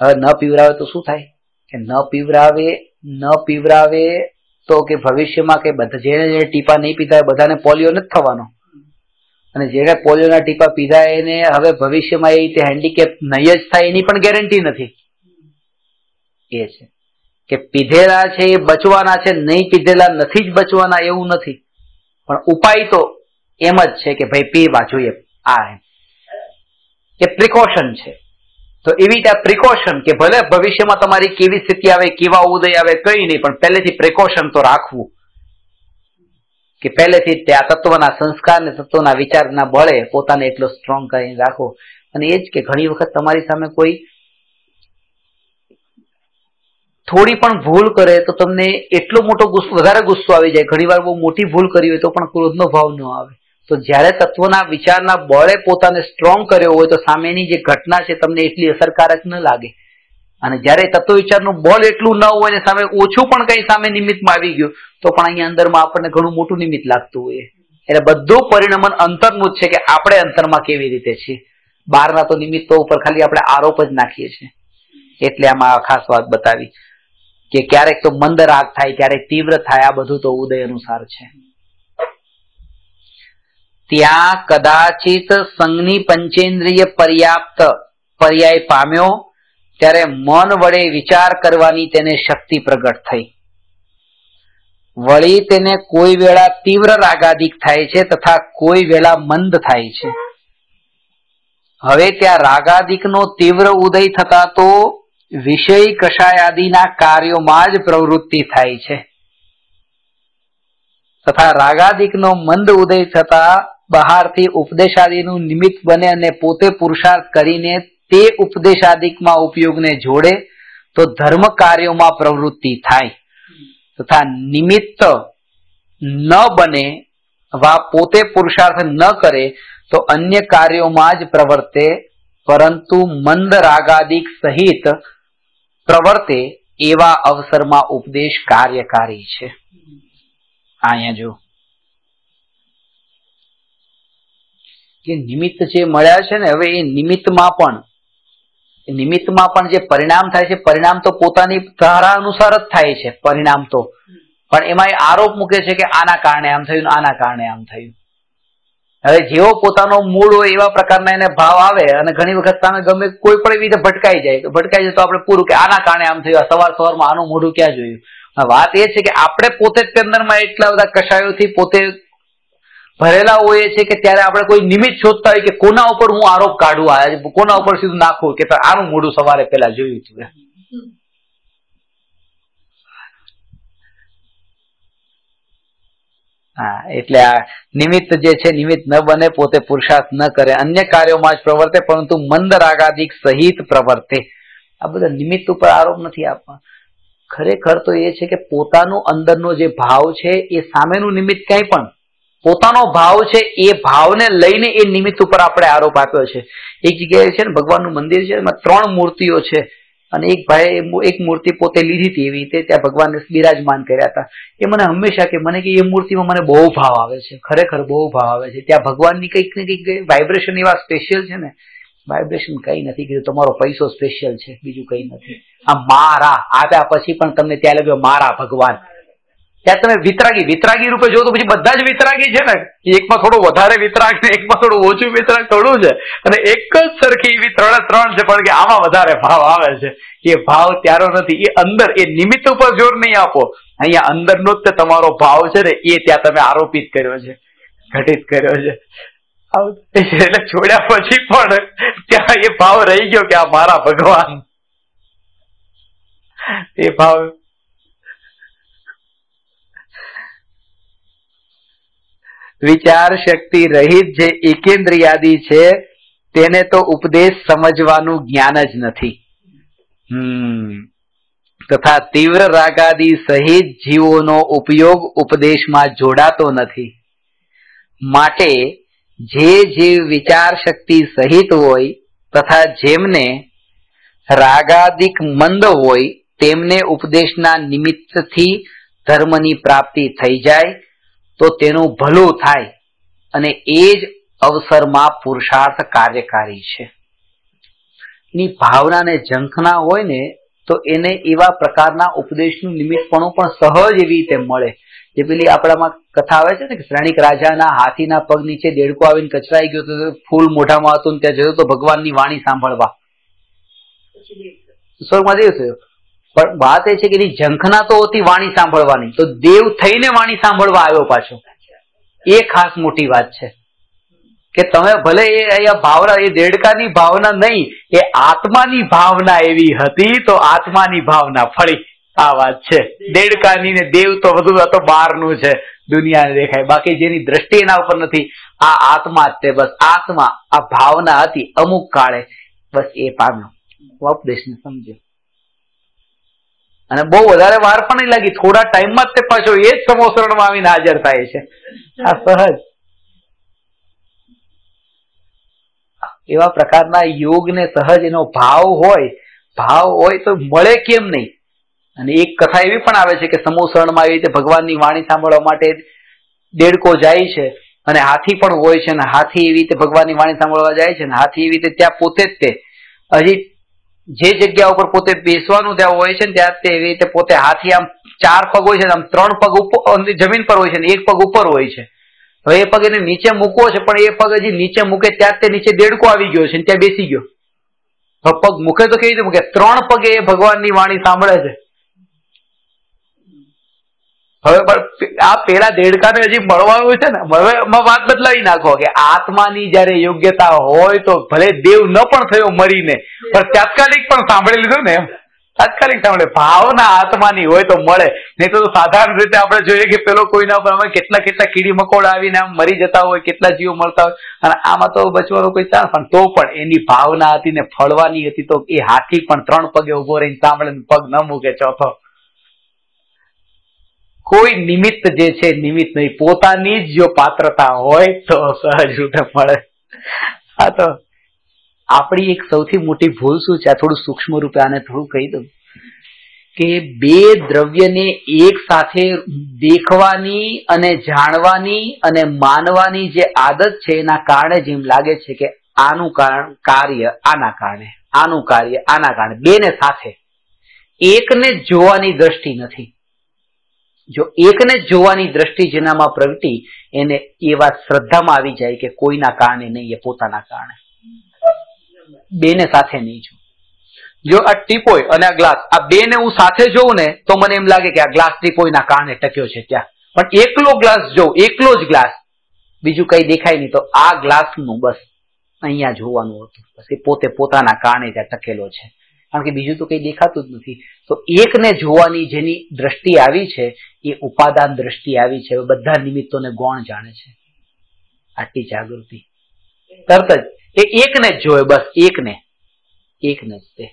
હવે ન પીવરાવે તો શું થાય? કે ન પીવરાવે તો કે ભવિષ્યમાં કે બધા જેને ટીપા નહીં પીધા બધાને પોલિયો નથી થવાનો, અને જેને પોલિયોના ટીપા પીધા એને હવે ભવિષ્યમાં એ રીતે હેન્ડીકેપ નહીં જ થાય એની પણ ગેરંટી નથી. એ છે કે પીધેલા છે એ બચવાના છે, નહીં પીધેલા નથી જ બચવાના એવું નથી, પણ ઉપાય તો એમ જ છે કે ભાઈ પીવા જોઈએ. આ એમ કે પ્રિકોશન છે. તો એવી રીતે પ્રિકોશન કે ભલે ભવિષ્યમાં તમારી કેવી સ્થિતિ આવે, કેવા ઉદય આવે, કઈ નહીં, પણ પહેલેથી પ્રિકોશન તો રાખવું કે પહેલેથી ત્યાં તત્વના સંસ્કાર ને તત્વના વિચારના બળે પોતાને એટલો સ્ટ્રોંગ કરીને રાખો. અને એ જ કે ઘણી વખત તમારી સામે કોઈ થોડી પણ ભૂલ કરે તો તમને એટલો મોટો ગુસ્સો, વધારે ગુસ્સો આવી જાય. ઘણી વાર બહુ મોટી ભૂલ કરી હોય તો પણ ક્રોધનો ભાવ ન આવે. તો જ્યારે તત્વના વિચારના બળે પોતાને સ્ટ્રોંગ કર્યો હોય તો સામેની જે ઘટના છે તમને એટલી અસરકારક ન લાગે. અને જ્યારે તત્વ વિચારનું બળ એટલું ન હોય ને સામે ઓછું પણ કઈ સામે નિમિત્તમાં આવી ગયું તો પણ અહીંયા અંદરમાં આપણને ઘણું મોટું નિમિત્ત લાગતું હોય. એટલે બધું પરિણમન અંતર્મુખ છે કે આપણે અંતરમાં કેવી રીતે છીએ. બહારના તો નિમિત્તો ઉપર ખાલી આપણે આરોપ જ નાખીએ છીએ. એટલે આમાં ખાસ વાત બતાવી કે ક્યારેક તો મંદ રાગ થાય, ક્યારેક તીવ્ર થાય. આ બધું તો ઉદય અનુસાર છે. ત્યાં કદાચિત સંઘની પંચેન્દ્રિય પર્યાય પામ્યો ત્યારે મન વડે વિચાર કરવાની તેને શક્તિ પ્રગટ થઈ. વળી તેને કોઈ વેળા તીવ્ર રાગાદિક થાય છે તથા કોઈ વેળા મંદ થાય છે. હવે ત્યાં રાગાદિકનો તીવ્ર ઉદય થતા તો વિષય કષાયાદિના કાર્યોમાં જ પ્રવૃત્તિ થાય છે, તથા રાગાદિકનો મંદ ઉદય થતા બહારથી ઉપદેશાદિનું નિમિત્ત બને અને પોતે પુરુષાર્થ કરીને તે ઉપદેશાદિકમાં ઉપયોગને જોડે તો ધર્મ કાર્યોમાં પ્રવૃત્તિ થાય, તથા નિમિત્ત ન બને વા પોતે પુરુષાર્થ ન કરે તો અન્ય કાર્યોમાં જ પ્રવર્તે, પરંતુ મંદ રાગાદિક સહિત પ્રવર્તે એવા અવસરમાં ઉપદેશ કાર્યકારી છે. અહીંયા જો કે નિમિત્ત જે મળ્યા છે ને, હવે એ નિમિત્તમાં પણ જે પરિણામ થાય છે, પરિણામ તો પોતાની ધારા અનુસાર જ થાય છે પરિણામ તો, પણ એમાં એ આરોપ મૂકે છે કે આના કારણે આમ થયું, આના કારણે આમ થયું. હવે જેવો પોતાનો મૂળ હોય એવા પ્રકારના એને ભાવ આવે અને ઘણી વખત સામે ગમે કોઈ પણ એવી રીતે ભટકાઈ જાય તો આપણે પૂરું કે આના કારણે આમ થયું, સવારમાં આનું મોઢું ક્યાં જોયું. વાત એ છે કે આપણે પોતે જ અંદરમાં એટલા બધા કષાયોથી પોતે ભરેલા હોઈએ છે કે ત્યારે આપણે કોઈ નિમિત્ત શોધતા હોય કે કોના ઉપર હું આરોપ કાઢું, કોના ઉપર સીધું નાખું કે આનું મોઢું સવારે પેલા જોયું હતું. હા, એટલે આ નિમિત્ત જે છે નિમિત્ત ન બને, પોતે પુરુષાર્થ ન કરે, અન્ય કાર્યોમાં જ પ્રવર્તે, પરંતુ મંદ રાગાદિક સહિત પ્રવર્તે. આ બધા નિમિત્ત ઉપર આરોપ નથી આપવા. ખરેખર તો એ છે કે પોતાનો અંદરનો જે ભાવ છે એ સામેનું નિમિત્ત કંઈ પણ પોતાનો ભાવ છે એ ભાવને લઈને એ નિમિત્ત ઉપર આપણે આરોપ આપ્યો છે. એક જગ્યાએ છે ને ભગવાનનું મંદિર છે, એમાં 3 મૂર્તિઓ છે અને એક ભાઈ એક મૂર્તિ પોતે લીધી હતી એવી રીતે ત્યાં ભગવાનને બિરાજમાન કર્યા હતા. એ મને હંમેશા કે એ મૂર્તિમાં મને બહુ ભાવ આવે છે, ખરેખર બહુ ભાવ આવે છે. ત્યાં ભગવાનની કંઈક ને કંઈક વાઇબ્રેશન એવા સ્પેશિયલ છે ને. વાઇબ્રેશન કઈ નથી કીધું, તમારો પૈસો સ્પેશિયલ છે, બીજું કઈ નથી. આ મારા આપ્યા પછી પણ તમને ત્યાં લાગ્યો મારા ભગવાન. ત્યાં તમે વિતરાગી રૂપે જો તો પછી બધા જ વિતરાગી છે ને, એકમાં થોડું વધારે વિતરાગ ને એકમાં થોડું ઓછું વિતરાગ થોડું છે, અને એક જ સરખી એવી 3 છે, પણ કે આમાં વધારે ભાવ આવે છે. એ ભાવ ત્યારો નથી, એ અંદર એ નિમિત્ત ઉપર જોર નહીં આપો. અહીંયા અંદરનો જ તમારો ભાવ છે ને એ ત્યાં તમે આરોપિત કર્યો છે, ઘટિત કર્યો છે. એટલે છોડ્યા પછી પણ ત્યાં એ ભાવ રહી ગયો કે આ મારા ભગવાન. એ ભાવ વિચાર શક્તિ રહિત જે એકેન્દ્રિયાદી છે તેને તો ઉપદેશ સમજવાનું જ્ઞાન જ નથી. તથા તીવ્ર રાગાદી સહિત જીવોનો ઉપયોગ ઉપદેશમાં જોડાતો નથી. માટે જે જીવ વિચાર શક્તિ સહિત હોય તથા જેમને રાગાદિક મંદ હોય તેમને ઉપદેશના નિમિત્તથી ધર્મની પ્રાપ્તિ થઈ જાય તો તેનું ભલું થાય અને એ જ અવસરમાં પુરુષાર્થ કાર્યકારી છે. એની ભાવનાને ઝંખના હોય ને તો એને એવા પ્રકારના ઉપદેશનું નિમિત્તપણું પણ સહજ એવી રીતે મળે. જે પેલી આપણામાં કથા આવે છે ને કે શ્રેણિક રાજાના હાથીના પગ નીચે દેડકો આવીને કચરાઈ ગયો તો ફૂલ મોઢામાં હતું ત્યાં જતો તો ભગવાનની વાણી સાંભળવા સ્વર્ગમાં દેવ થયો. પણ વાત એ છે કે એની ઝંખના તો હતી વાણી સાંભળવાની, તો દેવ થઈને વાણી સાંભળવા આવ્યો પાછો. એ ખાસ મોટી વાત છે કે તમે ભલે એ અહીંયા ભાવના, એ દેડકાની ભાવના નહીં, એ આત્માની ભાવના એવી હતી તો આત્માની ભાવના ફળી. આ વાત છે. દેડકાની ને દેવ તો બધું તો બહારનું છે, દુનિયાને દેખાય, બાકી જેની દ્રષ્ટિ એના ઉપર નથી. આ આત્મા જ તે, બસ આત્મા આ ભાવના હતી અમુક કાળે, બસ એ પામ્યો, ઉપદેશને સમજ્યો. અને બહુ વધારે વાર પણ નહીં લાગી, થોડા ટાઈમમાં જ તે પાછો એ જ સમોસરણમાં આવીને હાજર થાય છે. આ સહજ એવા પ્રકારના યોગ ને સહજ એનો ભાવ હોય તો મળે કેમ નહીં. અને એક કથા એવી પણ આવે છે કે સમોસરણમાં એવી રીતે ભગવાનની વાણી સાંભળવા માટે દેડકો જાય છે અને હાથી પણ હોય છે, અને હાથી એવી રીતે ભગવાનની વાણી સાંભળવા જાય છે, અને હાથી એવી રીતે ત્યાં પોતે જ તે હજી જે જગ્યા ઉપર પોતે બેસવાનું ત્યાં હોય છે ને ત્યાં તે એવી રીતે પોતે હાથી આમ 4 પગ હોય છે, આમ 3 પગ ઉપર જમીન પર હોય છે ને 1 પગ ઉપર હોય છે. હવે એ પગ એને નીચે મૂકવો છે, પણ એ પગ હજી નીચે મૂકે ત્યાં તે નીચે દેડકો આવી ગયો છે, ત્યાં બેસી ગયો. હવે પગ મૂકે તો કેવી રીતે મૂકે? 3 પગે એ ભગવાનની વાણી સાંભળે છે. હવે આ પેલા દેડકાને હજી મળવાનું છે ને, હવે વાત બદલાવી નાખો કે આત્માની જયારે યોગ્યતા હોય તો ભલે દેવ ન પણ થયો મરીને, પણ તાત્કાલિક પણ સાંભળી લીધું ને, એમ તાત્કાલિક સાંભળે. ભાવના આત્માની હોય તો મળે, નહીં તો સાધારણ રીતે આપણે જોઈએ કે પેલો કોઈના ઉપર અમે કેટલા કીડી મકોડા આવીને આમ મરી જતા હોય, કેટલા જીવો મળતા હોય, અને આમાં તો બચવાનો કોઈ ચાન્સ. પણ તો પણ એની ભાવના હતી ને ફળવાની હતી, તો એ હાથી પણ 3 પગે ઉભો રહીને સાંભળે, પગ ન મૂકે ચોથો. કોઈ નિમિત્ત જે છે નિમિત્ત નહીં, પોતાની જ જો પાત્રતા હોય તો સહજ રૂપે મળે. હા, તો આપણી એક સૌથી મોટી ભૂલ શું છે, આ થોડું સૂક્ષ્મ રૂપે આને થોડું કહી દઉં કે બે દ્રવ્યને એક સાથે દેખવાની અને જાણવાની અને માનવાની જે આદત છે એના કારણે જેમ લાગે છે કે આનું કાર્ય આના કારણે, આનું કાર્ય આના કારણે, બેને સાથે. એકને જ જોવાની દ્રષ્ટિ નથી. જો એકને જ જોવાની દ્રષ્ટિ જેનામાં પ્રગટી, એને એ વાત શ્રદ્ધામાં આવી જાય કે કોઈના કારણે નહીં, એ પોતાના કારણે. બેને સાથે નહીં જો. જો આ ટીપોય અને આ ગ્લાસ, આ બેને હું સાથે જોઉં ને તો મને એમ લાગે કે આ ગ્લાસ ટીપોયના કારણે ટક્યો છે ત્યાં. પણ એકલો ગ્લાસ જોઉં, એકલો જ ગ્લાસ, બીજું કઈ દેખાય નહીં, તો આ ગ્લાસનું બસ અહીંયા જોવાનું હતું, બસ એ પોતે પોતાના કારણે ત્યાં ટકેલો છે, કારણ કે બીજું તો કઈ દેખાતું જ નથી. તો એકને જોવાની જેની દ્રષ્ટિ આવી છે એ ઉપાદાન દ્રષ્ટિ આવી છે. બધા નિમિત્તોને ગૌણ જાણે છે. આટલી જાગૃતિ તરત જ એ એકને જ જોવે, બસ એકને જ તે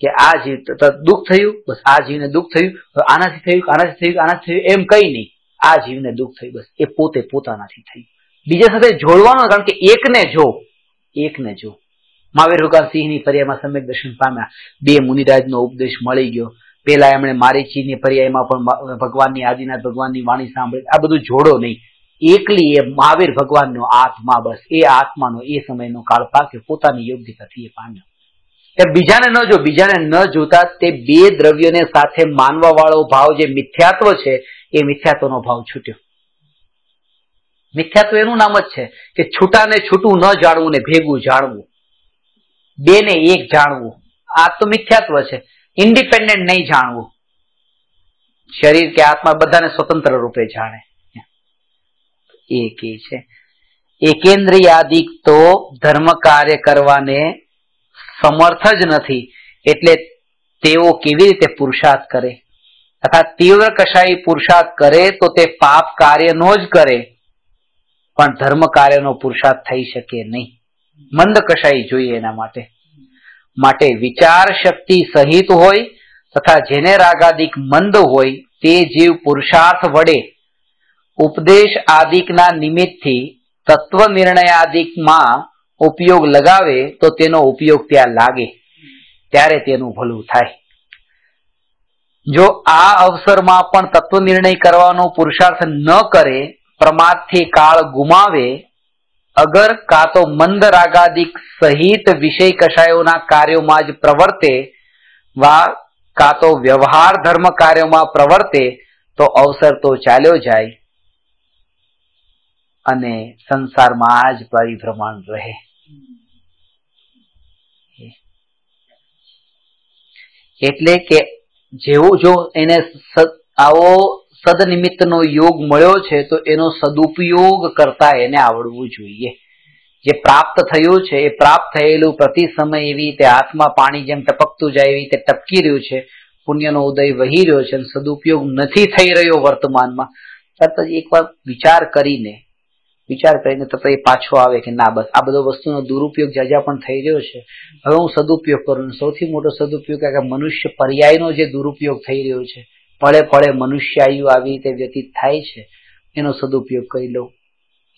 કે આ જીવ દુઃખ થયું, બસ આ જીવને દુઃખ થયું, આનાથી થયું, આનાથી થયું, આનાથી થયું, એમ કઈ નહીં. આ જીવને દુઃખ થયું, બસ એ પોતે પોતાનાથી થયું. બીજા સાથે જોડવાનું, કારણ કે એકને જો. મહાવીર ભગવાન સિંહની પર્યાયમાં સમ્યક દર્શન પામ્યા. 2 મુનિરાજનો ઉપદેશ મળી ગયો. પેલા એમણે મારીચીની પર્યાયમાં પણ ભગવાનની આદિનાથ ભગવાનની વાણી સાંભળી. આ બધું જોડો નહીં, એકલી એ મહાવીર ભગવાનનો આત્મા, બસ એ આત્માનો એ સમયનો કાળ પાક્યો, પોતાની યોગ્યતાથી એ પામ્યો. બીજાને ન જો, બીજાને ન જોતા તે 2 દ્રવ્યોને સાથે માનવા વાળો ભાવ જે મિથ્યાત્વ છે એ મિથ્યાત્વનો ભાવ છૂટ્યો. મિથ્યાત્વ એનું નામ જ છે કે છૂટાને છૂટું ન જાણવું ને ભેગું જાણવું, બેને એક જાણવું. આ તો મિથ્યાત્વ છે. ઇન્ડિપેન્ડન્ટ નહીં જાણવું. શરીર કે આત્મા બધાને સ્વતંત્ર રૂપે જાણે. એ કે છે એકેન્દ્રિયાદિક તો ધર્મ કાર્ય કરવાને સમર્થ જ નથી, એટલે તેઓ કેવી રીતે પુરુષાર્થ કરે? તથા તીવ્ર કશાઈ પુરુષાર્થ કરે તો તે પાપ કાર્યનો જ કરે, પણ ધર્મ કાર્યનો પુરુષાર્થ થઈ શકે નહીં. મંદ કશાઈ જોઈએ એના માટે વિચાર શક્તિ સહિત હોય તથા જેને રાગાદિક મંદ હોય તે જીવ પુરુષાર્થ વડે ઉપદેશ આદિકના નિમિત્તથી તત્વ નિર્ણયાદિકમાં ઉપયોગ લગાવે તો તેનો ઉપયોગ ત્યાં લાગે, ત્યારે તેનું ભલું થાય. જો આ અવસરમાં પણ તત્વ નિર્ણય કરવાનો પુરુષાર્થ ન કરે, પ્રમાદથી કાળ ગુમાવે, અગર કાં તો મંદ રાગાદિક સહિત વિષય કષાયોના કાર્યોમાં જ પ્રવર્તે, વા કાં તો વ્યવહાર ધર્મ કાર્યોમાં પ્રવર્તે, તો અવસર તો ચાલ્યો જાય અને સંસારમાં જ પરિભ્રમણ રહે. એટલે કે જેવું જો એને આવો સદનિમિત્તનો યોગ મળ્યો છે તો એનો સદુપયોગ કરતા એને આવડવું જોઈએ. જે પ્રાપ્ત થયું છે એ પ્રાપ્ત થયેલું પ્રતિ સમય એવી રીતે હાથમાં પાણી જેમ ટપકતું જાય એવી રીતે ટપકી રહ્યું છે, પુણ્યનો ઉદય વહી રહ્યો છે, સદુપયોગ નથી થઈ રહ્યો વર્તમાનમાં, તરત જ એકવાર વિચાર કરીને તરત એ પાછો આવે કે ના બસ આ બધો વસ્તુનો દુરુપયોગ જ્યાં પણ થઈ રહ્યો છે, હવે હું સદુપયોગ કરું. સૌથી મોટો સદુપયોગ કે મનુષ્ય પર્યાયનો જે દુરુપયોગ થઈ રહ્યો છે, પળે પળે મનુષ્ય આયુ આવી રીતે વ્યતીત થાય છે, એનો સદુપયોગ કરી લઉં.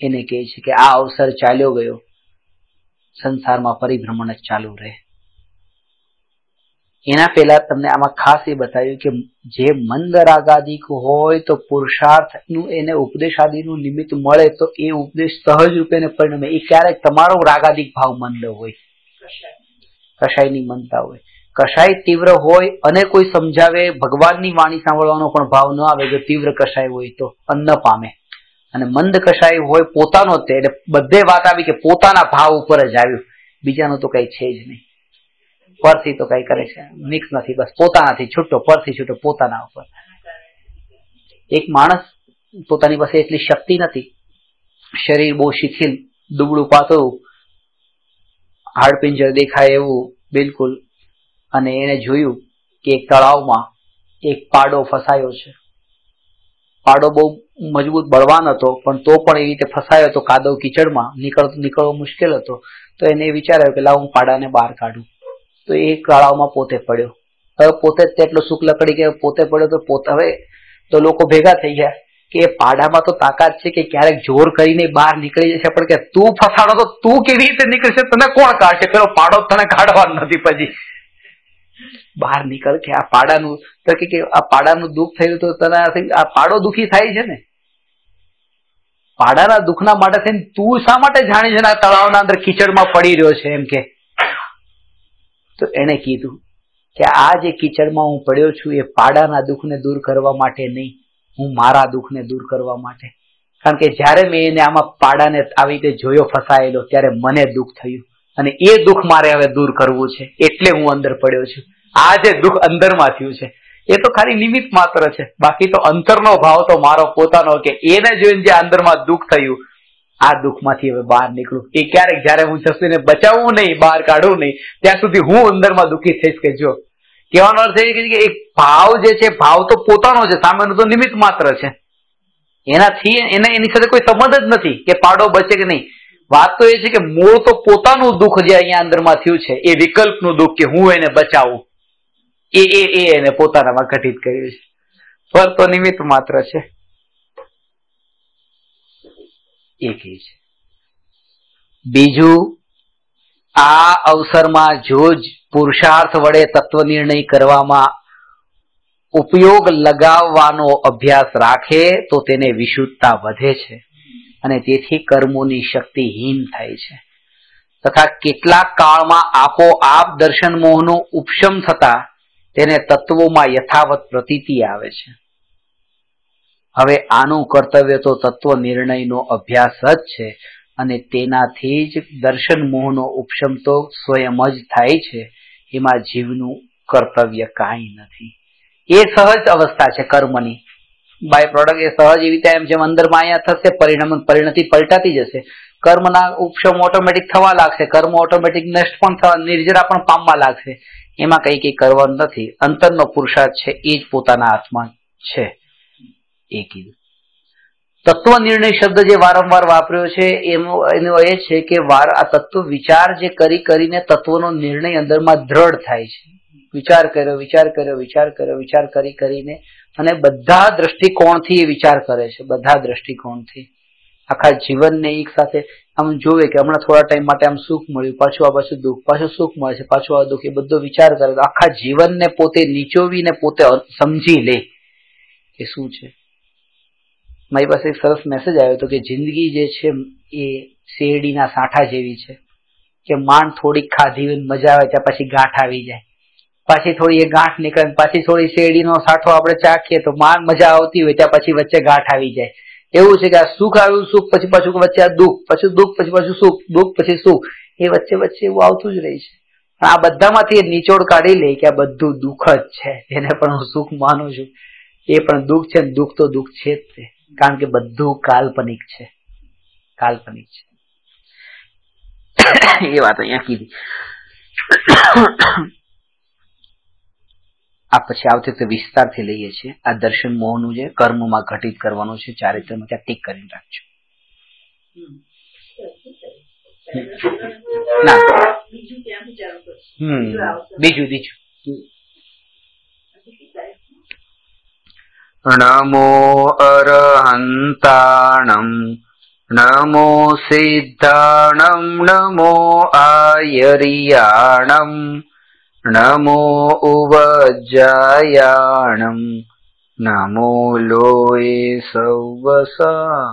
એને કહે છે કે આ અવસર ચાલ્યો ગયો, સંસારમાં પરિભ્રમણ જ ચાલુ રહે. એના પહેલા તમને આમાં ખાસ એ બતાવ્યું કે જે મંદ રાગાદિક હોય તો પુરુષાર્થનું એને ઉપદેશ આદિનું નિમિત્ત મળે તો એ ઉપદેશ સહજ રૂપે પરિણમે. એ ક્યારેક તમારો રાગાદિક ભાવ મંદ હોય, કષાયની મનતા હોય, કષાય તીવ્ર હોય અને કોઈ સમજાવે, ભગવાનની વાણી સાંભળવાનો પણ ભાવ ન આવે જો તીવ્ર કષાય હોય તો અન્ન પામે. અને મંદ કષાય હોય પોતાનો જ, એટલે બધે વાત આવી કે પોતાના ભાવ ઉપર જ આવ્યું, બીજાનું તો કઈ છે જ નહીં. પરથી તો કઈ કરે છે મિક્સ નથી, બસ પોતાનાથી છૂટો, પરથી છૂટો પોતાના ઉપર. એક માણસ પોતાની પાસે એટલી શક્તિ નથી, શરીર બહુ શિથિલ, દુબળું પાતળું, હાડપિંજર દેખાય એવું બિલકુલ, અને એને જોયું કે એક તળાવમાં એક પાડો ફસાયો છે. પાડો બહુ મજબૂત બળવાન હતો, પણ તો પણ એવી રીતે ફસાયો હતો કાદવ કીચડમાં, નીકળવો મુશ્કેલ હતો. તો એને વિચાર્યું કે લાવ હું પાડાને બહાર કાઢું. તો એ તળાવમાં પોતે પડ્યો. હવે પોતે જ તેટલો સુખ લકડી કે પોતે પડ્યો તો પોતે, હવે તો લોકો ભેગા થઈ ગયા કે એ પાડામાં તો તાકાત છે કે ક્યારેક જોર કરીને બહાર નીકળી જશે, પણ કે તું ફસાડો તો તું કેવી રીતે નીકળશે, તને કોણ કાઢશે, પેલો પાડો તને કાઢવાનો નથી. પછી બહાર નીકળ કે આ પાડાનું તો કે આ પાડાનું દુઃખ થયું તો તને આ પાડો દુઃખી થાય છે ને, પાડાના દુઃખના માટે થઈને તું શા માટે જાણી છે આ તળાવના અંદર કીચડમાં પડી રહ્યો છે એમ કે. તો એને કીધું કે આ જે કીચડમાં હું પડ્યો છું એ પાડાના દુઃખને દૂર કરવા માટે નહીં, હું મારા દુઃખને દૂર કરવા માટે. કારણ કે જયારે મેં એને આમાં પાડાને આવી રીતે જોયો ફસાયેલો ત્યારે મને દુઃખ થયું, અને એ દુઃખ મારે હવે દૂર કરવું છે, એટલે હું અંદર પડ્યો છું. આ જે દુઃખ અંદરમાં થયું છે એ તો ખાલી નિમિત્ત માત્ર છે, બાકી તો અંતરનો ભાવ તો મારો પોતાનો કે એને જોઈને જે અંદરમાં દુઃખ થયું, આ દુઃખમાંથી હવે બહાર નીકળું. એ ક્યારેક જયારે હું જસુને બચાવવું નહીં, બહાર કાઢવું નહીં, ત્યાં સુધી હું અંદરમાં દુઃખી થઈશ. કે જો કહેવાનો અર્થ એ કે એક ભાવ જે છે, ભાવ તો પોતાનો છે, સામેનો તો નિમિત્ત માત્ર છે. એનાથી એની સાથે કોઈ સંબંધ જ નથી કે પાડો બચે કે નહીં. વાત તો એ છે કે મૂળ તો પોતાનું દુઃખ જે અહીંયા અંદરમાં થયું છે એ વિકલ્પનું દુઃખ કે હું એને બચાવું, એ એને પોતાનામાં ઘટિત કર્યું છે. ફળ તો નિમિત્ત માત્ર છે. એક છે. બીજું, આ અવસરમાં જો જ પુરુષાર્થ વડે તત્વ નિર્ણય કરવામાં ઉપયોગ લગાવવાનો અભ્યાસ રાખે તો તેને વિશુદ્ધતા વધે છે અને તેથી કર્મોની શક્તિહીન થાય છે. તથા કેટલાક કાળમાં આપોઆપ દર્શન મોહનો ઉપશમ થતા તેને તત્વોમાં યથાવત પ્રતીતિ આવે છે. હવે આનું કર્તવ્ય તો તત્વ નિર્ણયનો અભ્યાસ જ છે અને તેનાથી જ દર્શન મોહનો ઉપશમ તો સ્વયં જ થાય છે. એમાં જીવનું કર્તવ્ય કાંઈ નથી. એ સહજ અવસ્થા છે કર્મની, બાય પ્રોડક્ટ એ સહજ એવી રીતે એમ જેમ અંદરમાં અહીંયા થશે, પરિણતિ પલટાતી જશે, કર્મના ઉપશમ ઓટોમેટિક થવા લાગશે, કર્મ ઓટોમેટિક નષ્ટ પણ થવા, નિર્જરા પણ પામવા લાગશે. એમાં કઈ કરવાનું નથી. અંતરનો પુરુષાર્થ છે એ જ પોતાના હાથમાં છે. એ કીધું. તત્વ નિર્ણય શબ્દ જે વારંવાર વાપર્યો છે એનો એ છે કે આ તત્વ વિચાર જે કરીને તત્વનો નિર્ણય અંદરમાં દ્રઢ થાય છે. વિચાર કરીને અને બધા દ્રષ્ટિકોણથી એ વિચાર કરે છે, બધા દ્રષ્ટિકોણથી. આખા જીવનને એક સાથે આમ જોવે કે હમણાં થોડા ટાઈમ માટે આમ સુખ મળ્યું, પાછું દુઃખ, પાછું સુખ મળે છે, પાછું આ દુઃખ, એ બધો વિચાર કરે તો આખા જીવનને પોતે નીચોવીને પોતે સમજી લે કે શું છે. મારી પાસે એક સરસ મેસેજ આવ્યો હતો કે જિંદગી જે છે એ શેરડીના સાંઠા જેવી છે કે માંડ થોડીક ખાધી હોય મજા આવે ત્યાં પછી ગાંઠ આવી જાય, પાછી થોડી એ ગાંઠ નીકળે, પાછી થોડી શેરડીનો સાંઠો આપણે ચાખીએ તો માંડ મજા આવતી હોય ત્યાં પછી વચ્ચે ગાંઠ આવી જાય. એવું છે કે આ સુખ આવ્યું, સુખ પછી પાછું વચ્ચે આ દુઃખ, પછી દુઃખ પછી પાછું સુખ, દુઃખ પછી સુખ, એ વચ્ચે વચ્ચે એવું આવતું જ રહે છે. પણ આ બધામાંથી નિચોડ કાઢી લે કે આ બધું દુઃખ જ છે, એને પણ હું સુખ માનું છું, એ પણ દુઃખ છે, દુઃખ તો દુઃખ છે જ તે, કારણ કે બધું કાલ્પનિક છે, કાલ્પનિક છે. એ વાત અહીંયા કીધી. આ પછી આવતી વખતે વિસ્તારથી લઈએ છીએ. આ દર્શન મોહનું જે કર્મમાં ઘટિત કરવાનું છે ચારિત્રમાં, ત્યાં ટીક કરીને રાખજો. ના બીજું નમો અરહંતાણમ નમો સિદ્ધાણમ નમો આયરિયાણમ નમો ઉવજ્જાયાણમ નમો લોય સૌવસા.